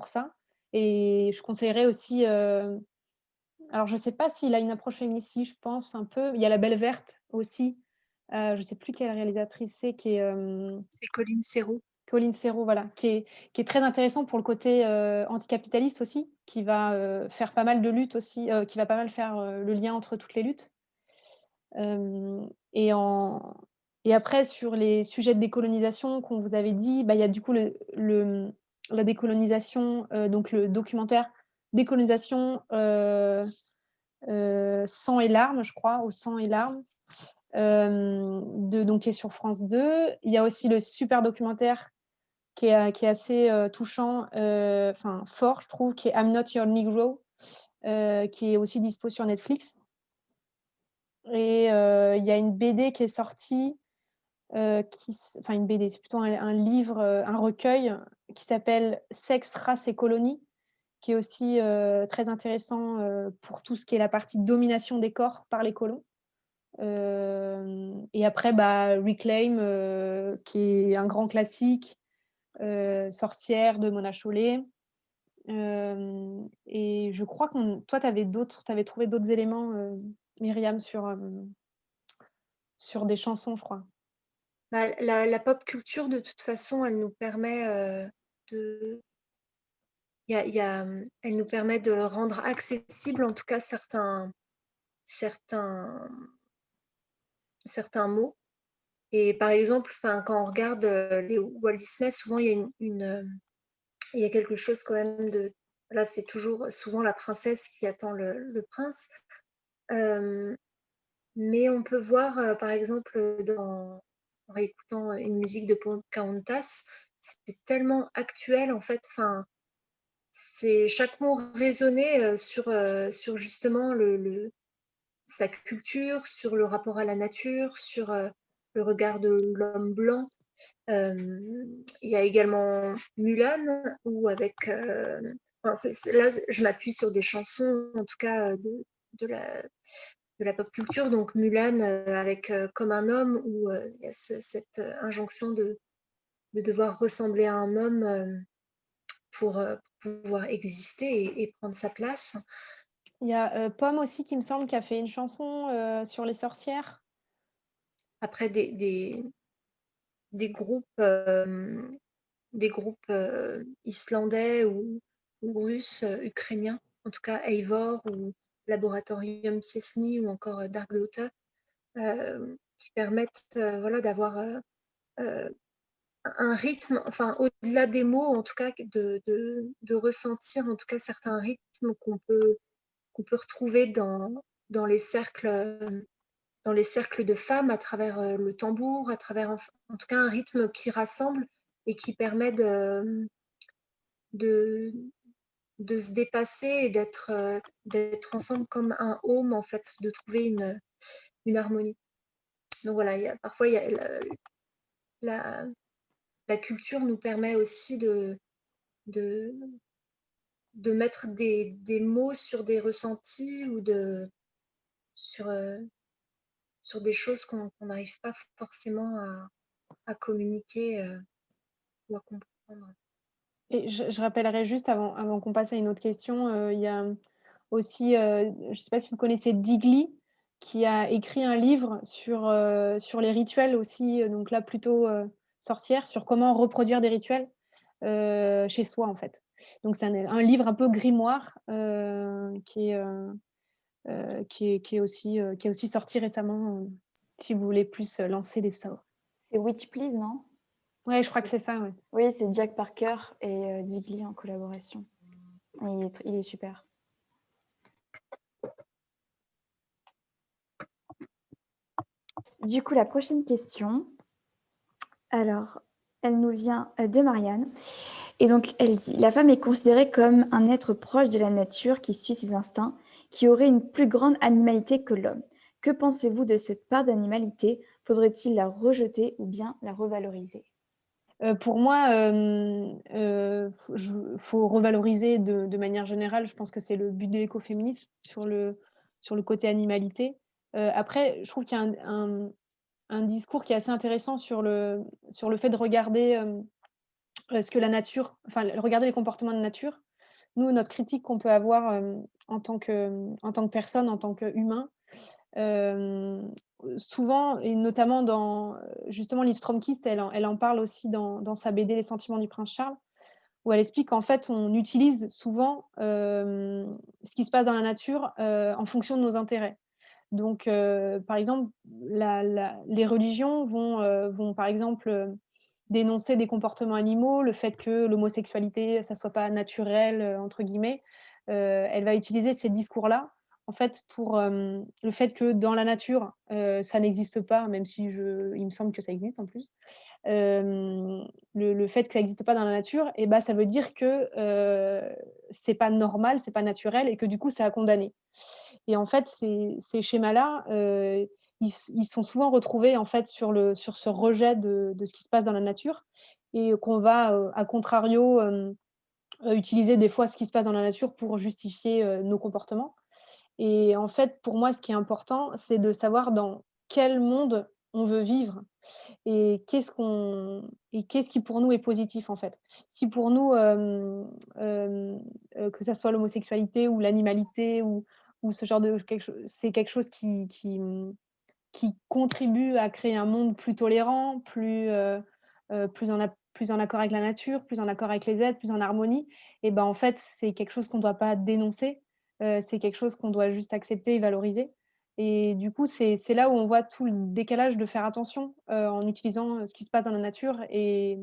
ça et je conseillerais aussi, alors je ne sais pas s'il a une approche féministe, si je pense un peu. Il y a La Belle Verte aussi, je ne sais plus quelle réalisatrice c'est qui est, C'est Colline Serrault. Colline Serrault, voilà, qui est très intéressant pour le côté anticapitaliste aussi, qui va faire pas mal de luttes aussi, qui va pas mal faire le lien entre toutes les luttes. Et, et après, sur les sujets de décolonisation qu'on vous avait dit, bah, il y a du coup la décolonisation, donc le documentaire Décolonisation sang et larmes, je crois, au sang et larmes, donc qui est sur France 2. Il y a aussi le super documentaire qui est assez touchant, fort, je trouve, qui est I'm Not Your Negro, qui est aussi dispo sur Netflix. Et il y a une BD qui est sortie, une BD, c'est plutôt un livre, un recueil qui s'appelle Sexe, race et colonie, qui est aussi très intéressant pour tout ce qui est la partie domination des corps par les colons. Et après, Reclaim, qui est un grand classique, Sorcière de Mona Chollet. Et je crois toi, tu avais trouvé d'autres éléments, Myriam, sur des chansons, je crois. La pop culture, de toute façon, elle nous permet elle nous permet de rendre accessible, en tout cas, certains mots. Et par exemple, quand on regarde les Walt Disney, souvent il y a quelque chose quand même de. Là, c'est toujours souvent la princesse qui attend le prince. Mais on peut voir, par exemple, en réécoutant une musique de Pocahontas, c'est tellement actuel en fait. Enfin, chaque mot résonnait sur justement sa culture, sur le rapport à la nature, sur le regard de l'homme blanc. Il y a également Mulan, où là, je m'appuie sur des chansons, en tout cas de la pop culture. Donc Mulan avec Comme un homme, où il y a cette injonction de devoir ressembler à un homme pour pouvoir exister et prendre sa place. Il y a Pomme aussi, qui me semble, qui a fait une chanson sur les sorcières. Après, des groupes, islandais ou russes, ukrainiens, en tout cas Eivor ou Laboratorium Piesny ou encore Darkdaughter, qui permettent voilà, d'avoir un rythme, enfin au-delà des mots, en tout cas de ressentir en tout cas certains rythmes qu'on peut retrouver dans les cercles de femmes à travers le tambour, à travers en tout cas un rythme qui rassemble et qui permet de se dépasser et d'être ensemble comme un home, en fait, de trouver une harmonie. Donc voilà, parfois la culture nous permet aussi de de, de mettre des mots sur des ressentis ou sur des choses qu'on n'arrive pas forcément à communiquer ou à comprendre. Et je rappellerai juste avant qu'on passe à une autre question, il y a aussi, je ne sais pas si vous connaissez Digli, qui a écrit un livre sur les rituels aussi, donc là plutôt, sorcière, sur comment reproduire des rituels, chez soi en fait. Donc c'est un livre un peu grimoire, qui est aussi sorti récemment, si vous voulez plus, lancer des sorts. C'est Witch Please, non? Ouais, je crois que c'est ça, ouais. Oui, c'est Jack Parker et Digli en collaboration. Et il est super. Du coup, la prochaine question, alors, elle nous vient de Marianne. Et donc, elle dit, la femme est considérée comme un être proche de la nature qui suit ses instincts, qui aurait une plus grande animalité que l'homme. Que pensez-vous de cette part d'animalité? Faudrait-il la rejeter ou bien la revaloriser? Pour moi, faut revaloriser de manière générale. Je pense que c'est le but de l'écoféminisme sur le côté animalité. Après, je trouve qu'il y a un discours qui est assez intéressant sur le fait de regarder, ce que la nature regarder les comportements de nature. Nous, notre critique qu'on peut avoir, en tant que personne, en tant qu'humain, souvent et notamment dans, justement Liv Stromkist, elle en parle aussi dans sa BD Les sentiments du prince Charles, où elle explique qu'en fait, on utilise souvent, ce qui se passe dans la nature, en fonction de nos intérêts. Donc, par exemple, les religions vont par exemple, dénoncer des comportements animaux, le fait que l'homosexualité, ça soit pas «naturel», entre guillemets. Elle va utiliser ces discours-là, en fait, pour, le fait que dans la nature, ça n'existe pas, même si il me semble que ça existe en plus. Le fait que ça existe pas dans la nature et bah, ça veut dire que, c'est pas normal, c'est pas naturel et que du coup, c'est à condamner. Et en fait, ces schémas-là, ils sont souvent retrouvés en fait sur ce rejet de ce qui se passe dans la nature et qu'on va, à contrario, utiliser des fois ce qui se passe dans la nature pour justifier, nos comportements. Et en fait, pour moi, ce qui est important, c'est de savoir dans quel monde on veut vivre et qu'est-ce qui pour nous est positif, en fait. Si pour nous, que ça soit l'homosexualité ou l'animalité ou ce genre de c'est quelque chose qui contribue à créer un monde plus tolérant, plus en accord avec la nature, plus en accord avec les êtres, plus en harmonie et ben, en fait, c'est quelque chose qu'on ne doit pas dénoncer, c'est quelque chose qu'on doit juste accepter et valoriser et du coup, c'est là où on voit tout le décalage de faire attention, en utilisant, ce qui se passe dans la nature et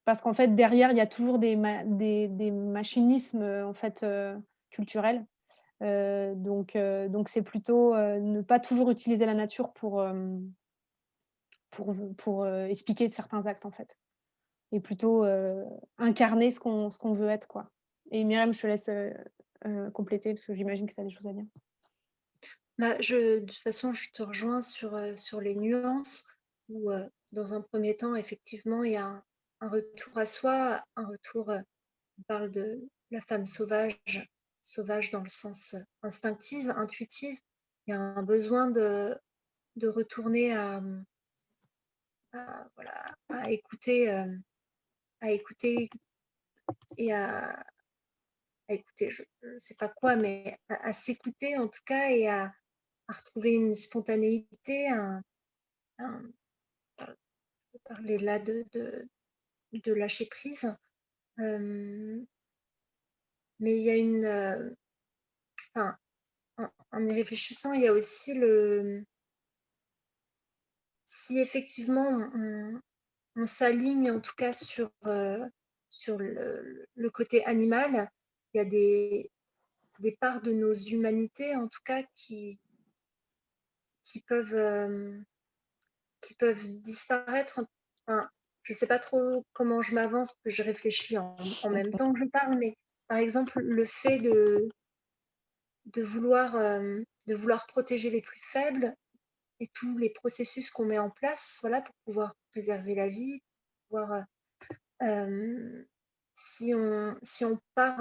parce qu'en fait, derrière, il y a toujours des machinismes, en fait, culturels. Donc c'est plutôt, ne pas toujours utiliser la nature pour expliquer certains actes, en fait et plutôt, incarner ce qu'on veut être, quoi et Myriam, je te laisse, compléter parce que j'imagine que tu as des choses à dire. Bah, de toute façon, je te rejoins sur les nuances où, dans un premier temps, effectivement, il y a un retour à soi, un retour, on parle de la femme sauvage dans le sens instinctive, intuitive. Il y a un besoin de retourner voilà, à écouter et à écouter, je ne sais pas quoi, mais à s'écouter en tout cas et à retrouver une spontanéité, un je peux parler là de lâcher prise. Mais il y a enfin, en y réfléchissant, il y a aussi si effectivement on s'aligne en tout cas sur le côté animal, il y a des parts de nos humanités en tout cas qui peuvent disparaître. Enfin, je ne sais pas trop comment je m'avance, parce que je réfléchis en même temps que je parle, mais par exemple, le fait de vouloir protéger les plus faibles et tous les processus qu'on met en place, voilà, pour pouvoir préserver la vie, pouvoir, si on part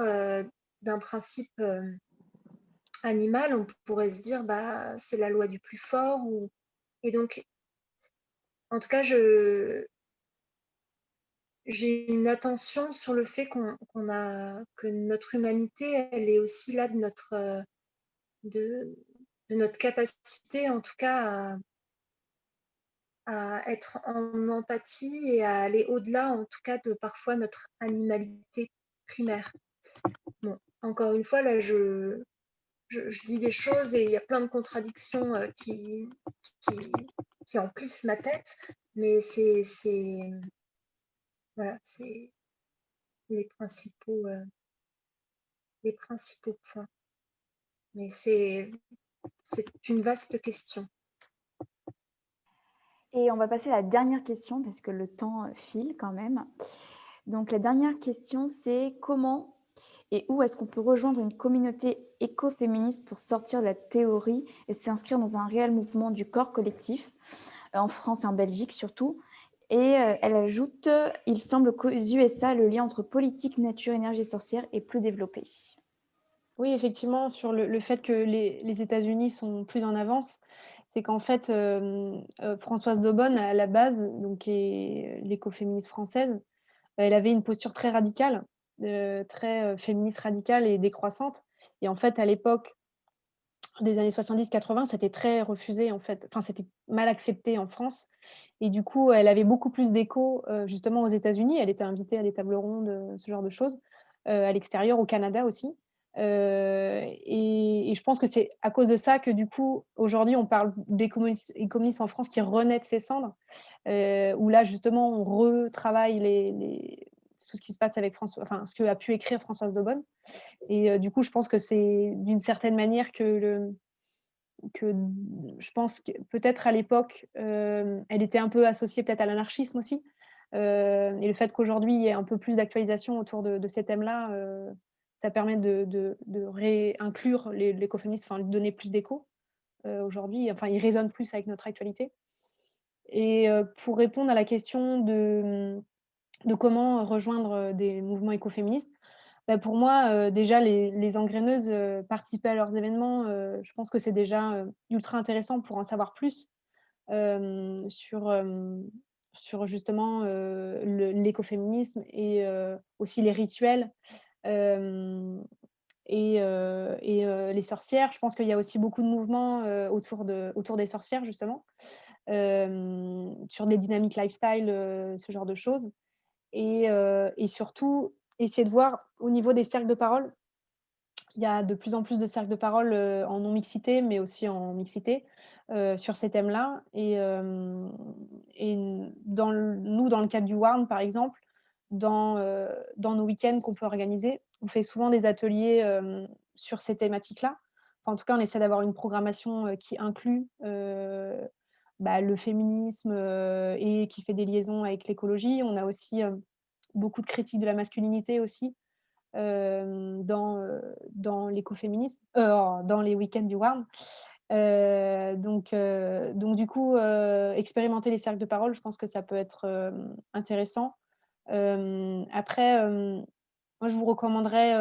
d'un principe animal, on pourrait se dire bah c'est la loi du plus fort et donc en tout cas j'ai une attention sur le fait que notre humanité, elle est aussi là de notre capacité, en tout cas, à être en empathie et à aller au-delà, en tout cas, de parfois notre animalité primaire. Bon, encore une fois, là, je dis des choses et il y a plein de contradictions qui emplissent ma tête, mais voilà, c'est les principaux points. Mais c'est une vaste question. Et on va passer à la dernière question parce que le temps file quand même. Donc la dernière question, c'est comment et où est-ce qu'on peut rejoindre une communauté écoféministe pour sortir de la théorie et s'inscrire dans un réel mouvement du corps collectif, en France et en Belgique surtout. Et elle ajoute, il semble qu'aux USA, le lien entre politique, nature, énergie sorcière est plus développé. Oui, effectivement, sur le fait que les États-Unis sont plus en avance, c'est qu'en fait, Françoise Daubonne, à la base, donc qui est l'écoféministe française, elle avait une posture très radicale, très, féministe radicale et décroissante et en fait, à l'époque des années 70-80, c'était très refusé, en fait. Enfin, c'était mal accepté en France et du coup, elle avait beaucoup plus d'écho, justement aux États-Unis. Elle était invitée à des tables rondes, ce genre de choses, à l'extérieur, au Canada aussi. Et je pense que c'est à cause de ça que, du coup, aujourd'hui, on parle des communistes en France qui renaît de ses cendres, où là, justement, on retravaille tout ce qui se passe avec enfin, ce qu'a pu écrire Françoise Daubonne. Et du coup, je pense que c'est d'une certaine manière que je pense que peut-être à l'époque, elle était un peu associée peut-être à l'anarchisme aussi. Et le fait qu'aujourd'hui, il y ait un peu plus d'actualisation autour de ces thèmes-là, ça permet de réinclure l'écoféminisme, enfin, lui donner plus d'écho aujourd'hui. Enfin, il résonne plus avec notre actualité. Et pour répondre à la question de comment rejoindre des mouvements écoféministes, bah, pour moi, déjà les engraineuses, participer à leurs événements, je pense que c'est déjà, ultra intéressant pour en savoir plus, sur justement, l'écoféminisme et aussi les rituels, hem et les sorcières. Je pense qu'il y a aussi beaucoup de mouvements, autour des sorcières justement, sur des dynamiques lifestyle, ce genre de choses et surtout essayer de voir au niveau des cercles de parole. Il y a de plus en plus de cercles de parole, en non-mixité, mais aussi en mixité, sur ces thèmes-là et dans le cadre du WARN, par exemple, dans nos week-ends qu'on peut organiser, on fait souvent des ateliers, sur ces thématiques-là. Enfin, en tout cas, on essaie d'avoir une programmation, qui inclut, le féminisme, et qui fait des liaisons avec l'écologie. On a aussi, beaucoup de critiques de la masculinité aussi, dans l'écoféminisme, dans les week-ends du WARN. Donc du coup, expérimenter les cercles de parole, je pense que ça peut être, intéressant. Après, moi je vous recommanderais,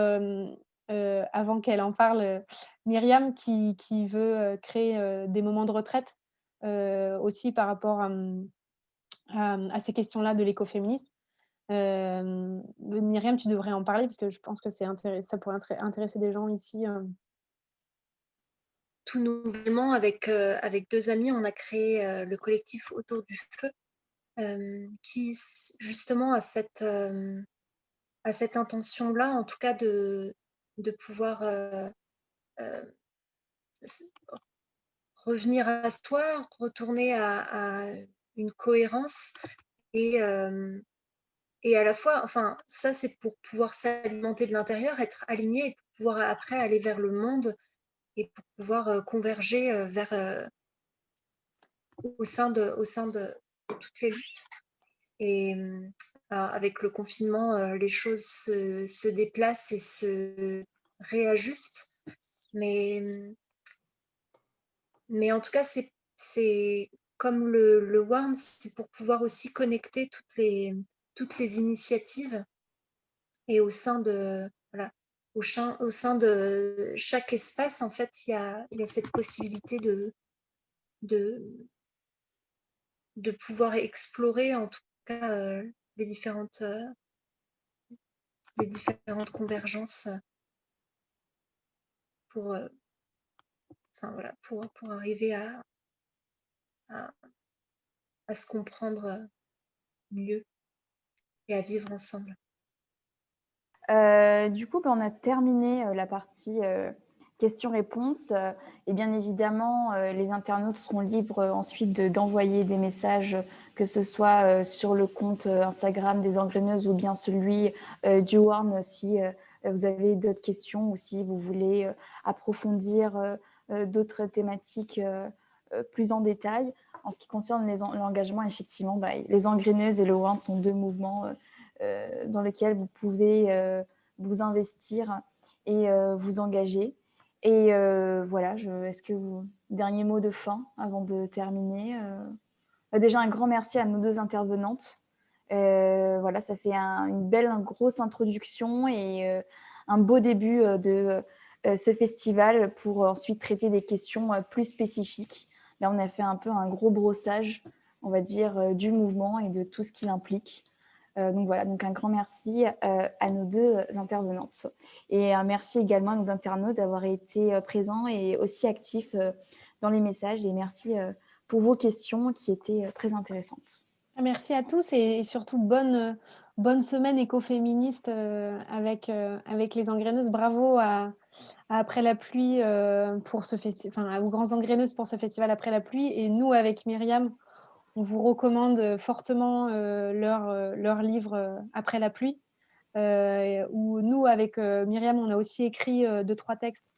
avant qu'elle en parle, Myriam qui veut, créer, des moments de retraite, aussi par rapport à ces questions-là de l'écoféminisme. Myriam, tu devrais en parler parce que je pense que ça pourrait intéresser des gens ici. Tout nouvellement, avec 2 amis, on a créé le collectif Autour du feu, qui justement a cette intention-là, en tout cas de pouvoir revenir à soi, retourner à une cohérence et à la fois, enfin, ça c'est pour pouvoir s'alimenter de l'intérieur, être aligné et pour pouvoir après aller vers le monde et pour pouvoir converger vers au sein de toutes les luttes. Et avec le confinement, les choses se déplacent et se réajustent. Mais en tout cas, c'est comme le WARN, c'est pour pouvoir aussi connecter toutes les initiatives Et au sein de, voilà, au sein de chaque espace, en fait, il y a cette possibilité de, de pouvoir explorer, en tout cas, les différentes convergences pour, voilà, pour arriver à, à se comprendre mieux et à vivre ensemble. Du coup, on a terminé la partie questions-réponses. Et bien évidemment, les internautes seront libres ensuite d'envoyer des messages, que ce soit sur le compte Instagram des Engreneuses ou bien celui du WARN, si vous avez d'autres questions ou si vous voulez approfondir d'autres thématiques plus en détail. En ce qui concerne l'engagement, effectivement, les Engreneuses et le WARN sont deux mouvements dans lesquels vous pouvez vous investir et vous engager. Et voilà, est-ce que dernier mot de fin avant de terminer déjà, un grand merci à nos deux intervenantes. Voilà, ça fait une grosse introduction et un beau début de ce festival pour ensuite traiter des questions plus spécifiques. Là, on a fait un peu un gros brossage, on va dire, du mouvement et de tout ce qu'il implique. Donc voilà, donc un grand merci à nos deux intervenantes. Et un merci également à nos internautes d'avoir été présents et aussi actifs dans les messages. Et merci pour vos questions qui étaient très intéressantes. Merci à tous et surtout bonne semaine écoféministe avec les Engreneuses. Bravo à Après la pluie pour ce aux Grands Engreneuses pour ce festival Après la pluie. Et nous, avec Myriam, on vous recommande fortement leur livre Après la pluie, où nous, avec Myriam, on a aussi écrit 2-3 textes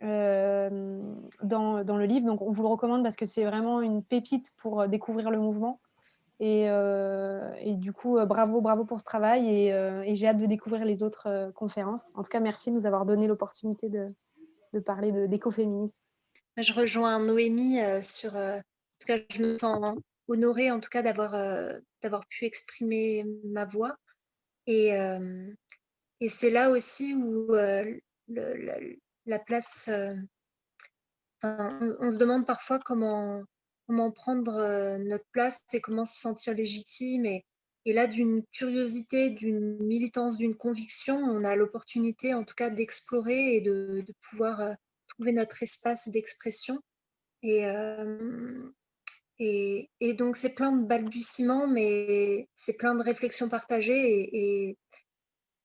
dans le livre. Donc, on vous le recommande parce que c'est vraiment une pépite pour découvrir le mouvement. Et du coup, bravo pour ce travail. Et j'ai hâte de découvrir les autres conférences. En tout cas, merci de nous avoir donné l'opportunité de parler d'écoféminisme. Je rejoins Noémie sur... en tout cas, je me sens honorée, en tout cas, d'avoir pu exprimer ma voix. Et c'est là aussi où la place... on se demande parfois comment prendre notre place et comment se sentir légitime. Et là, d'une curiosité, d'une militance, d'une conviction, on a l'opportunité, en tout cas, d'explorer et de pouvoir trouver notre espace d'expression. Et donc, c'est plein de balbutiements, mais c'est plein de réflexions partagées.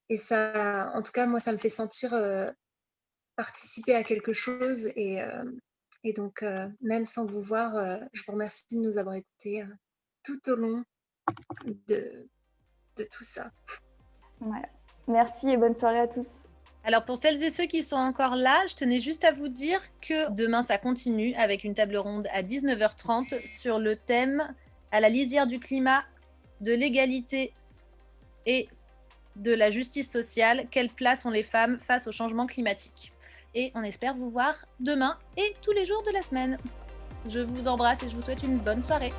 Et ça, en tout cas, moi, ça me fait sentir participer à quelque chose. Et donc, même sans vous voir, je vous remercie de nous avoir écoutés tout au long de tout ça. Voilà. Merci et bonne soirée à tous. Alors pour celles et ceux qui sont encore là, je tenais juste à vous dire que demain ça continue avec une table ronde à 19h30 sur le thème à la lisière du climat, de l'égalité et de la justice sociale. Quelle place ont les femmes face au changement climatique? Et on espère vous voir demain et tous les jours de la semaine. Je vous embrasse et je vous souhaite une bonne soirée.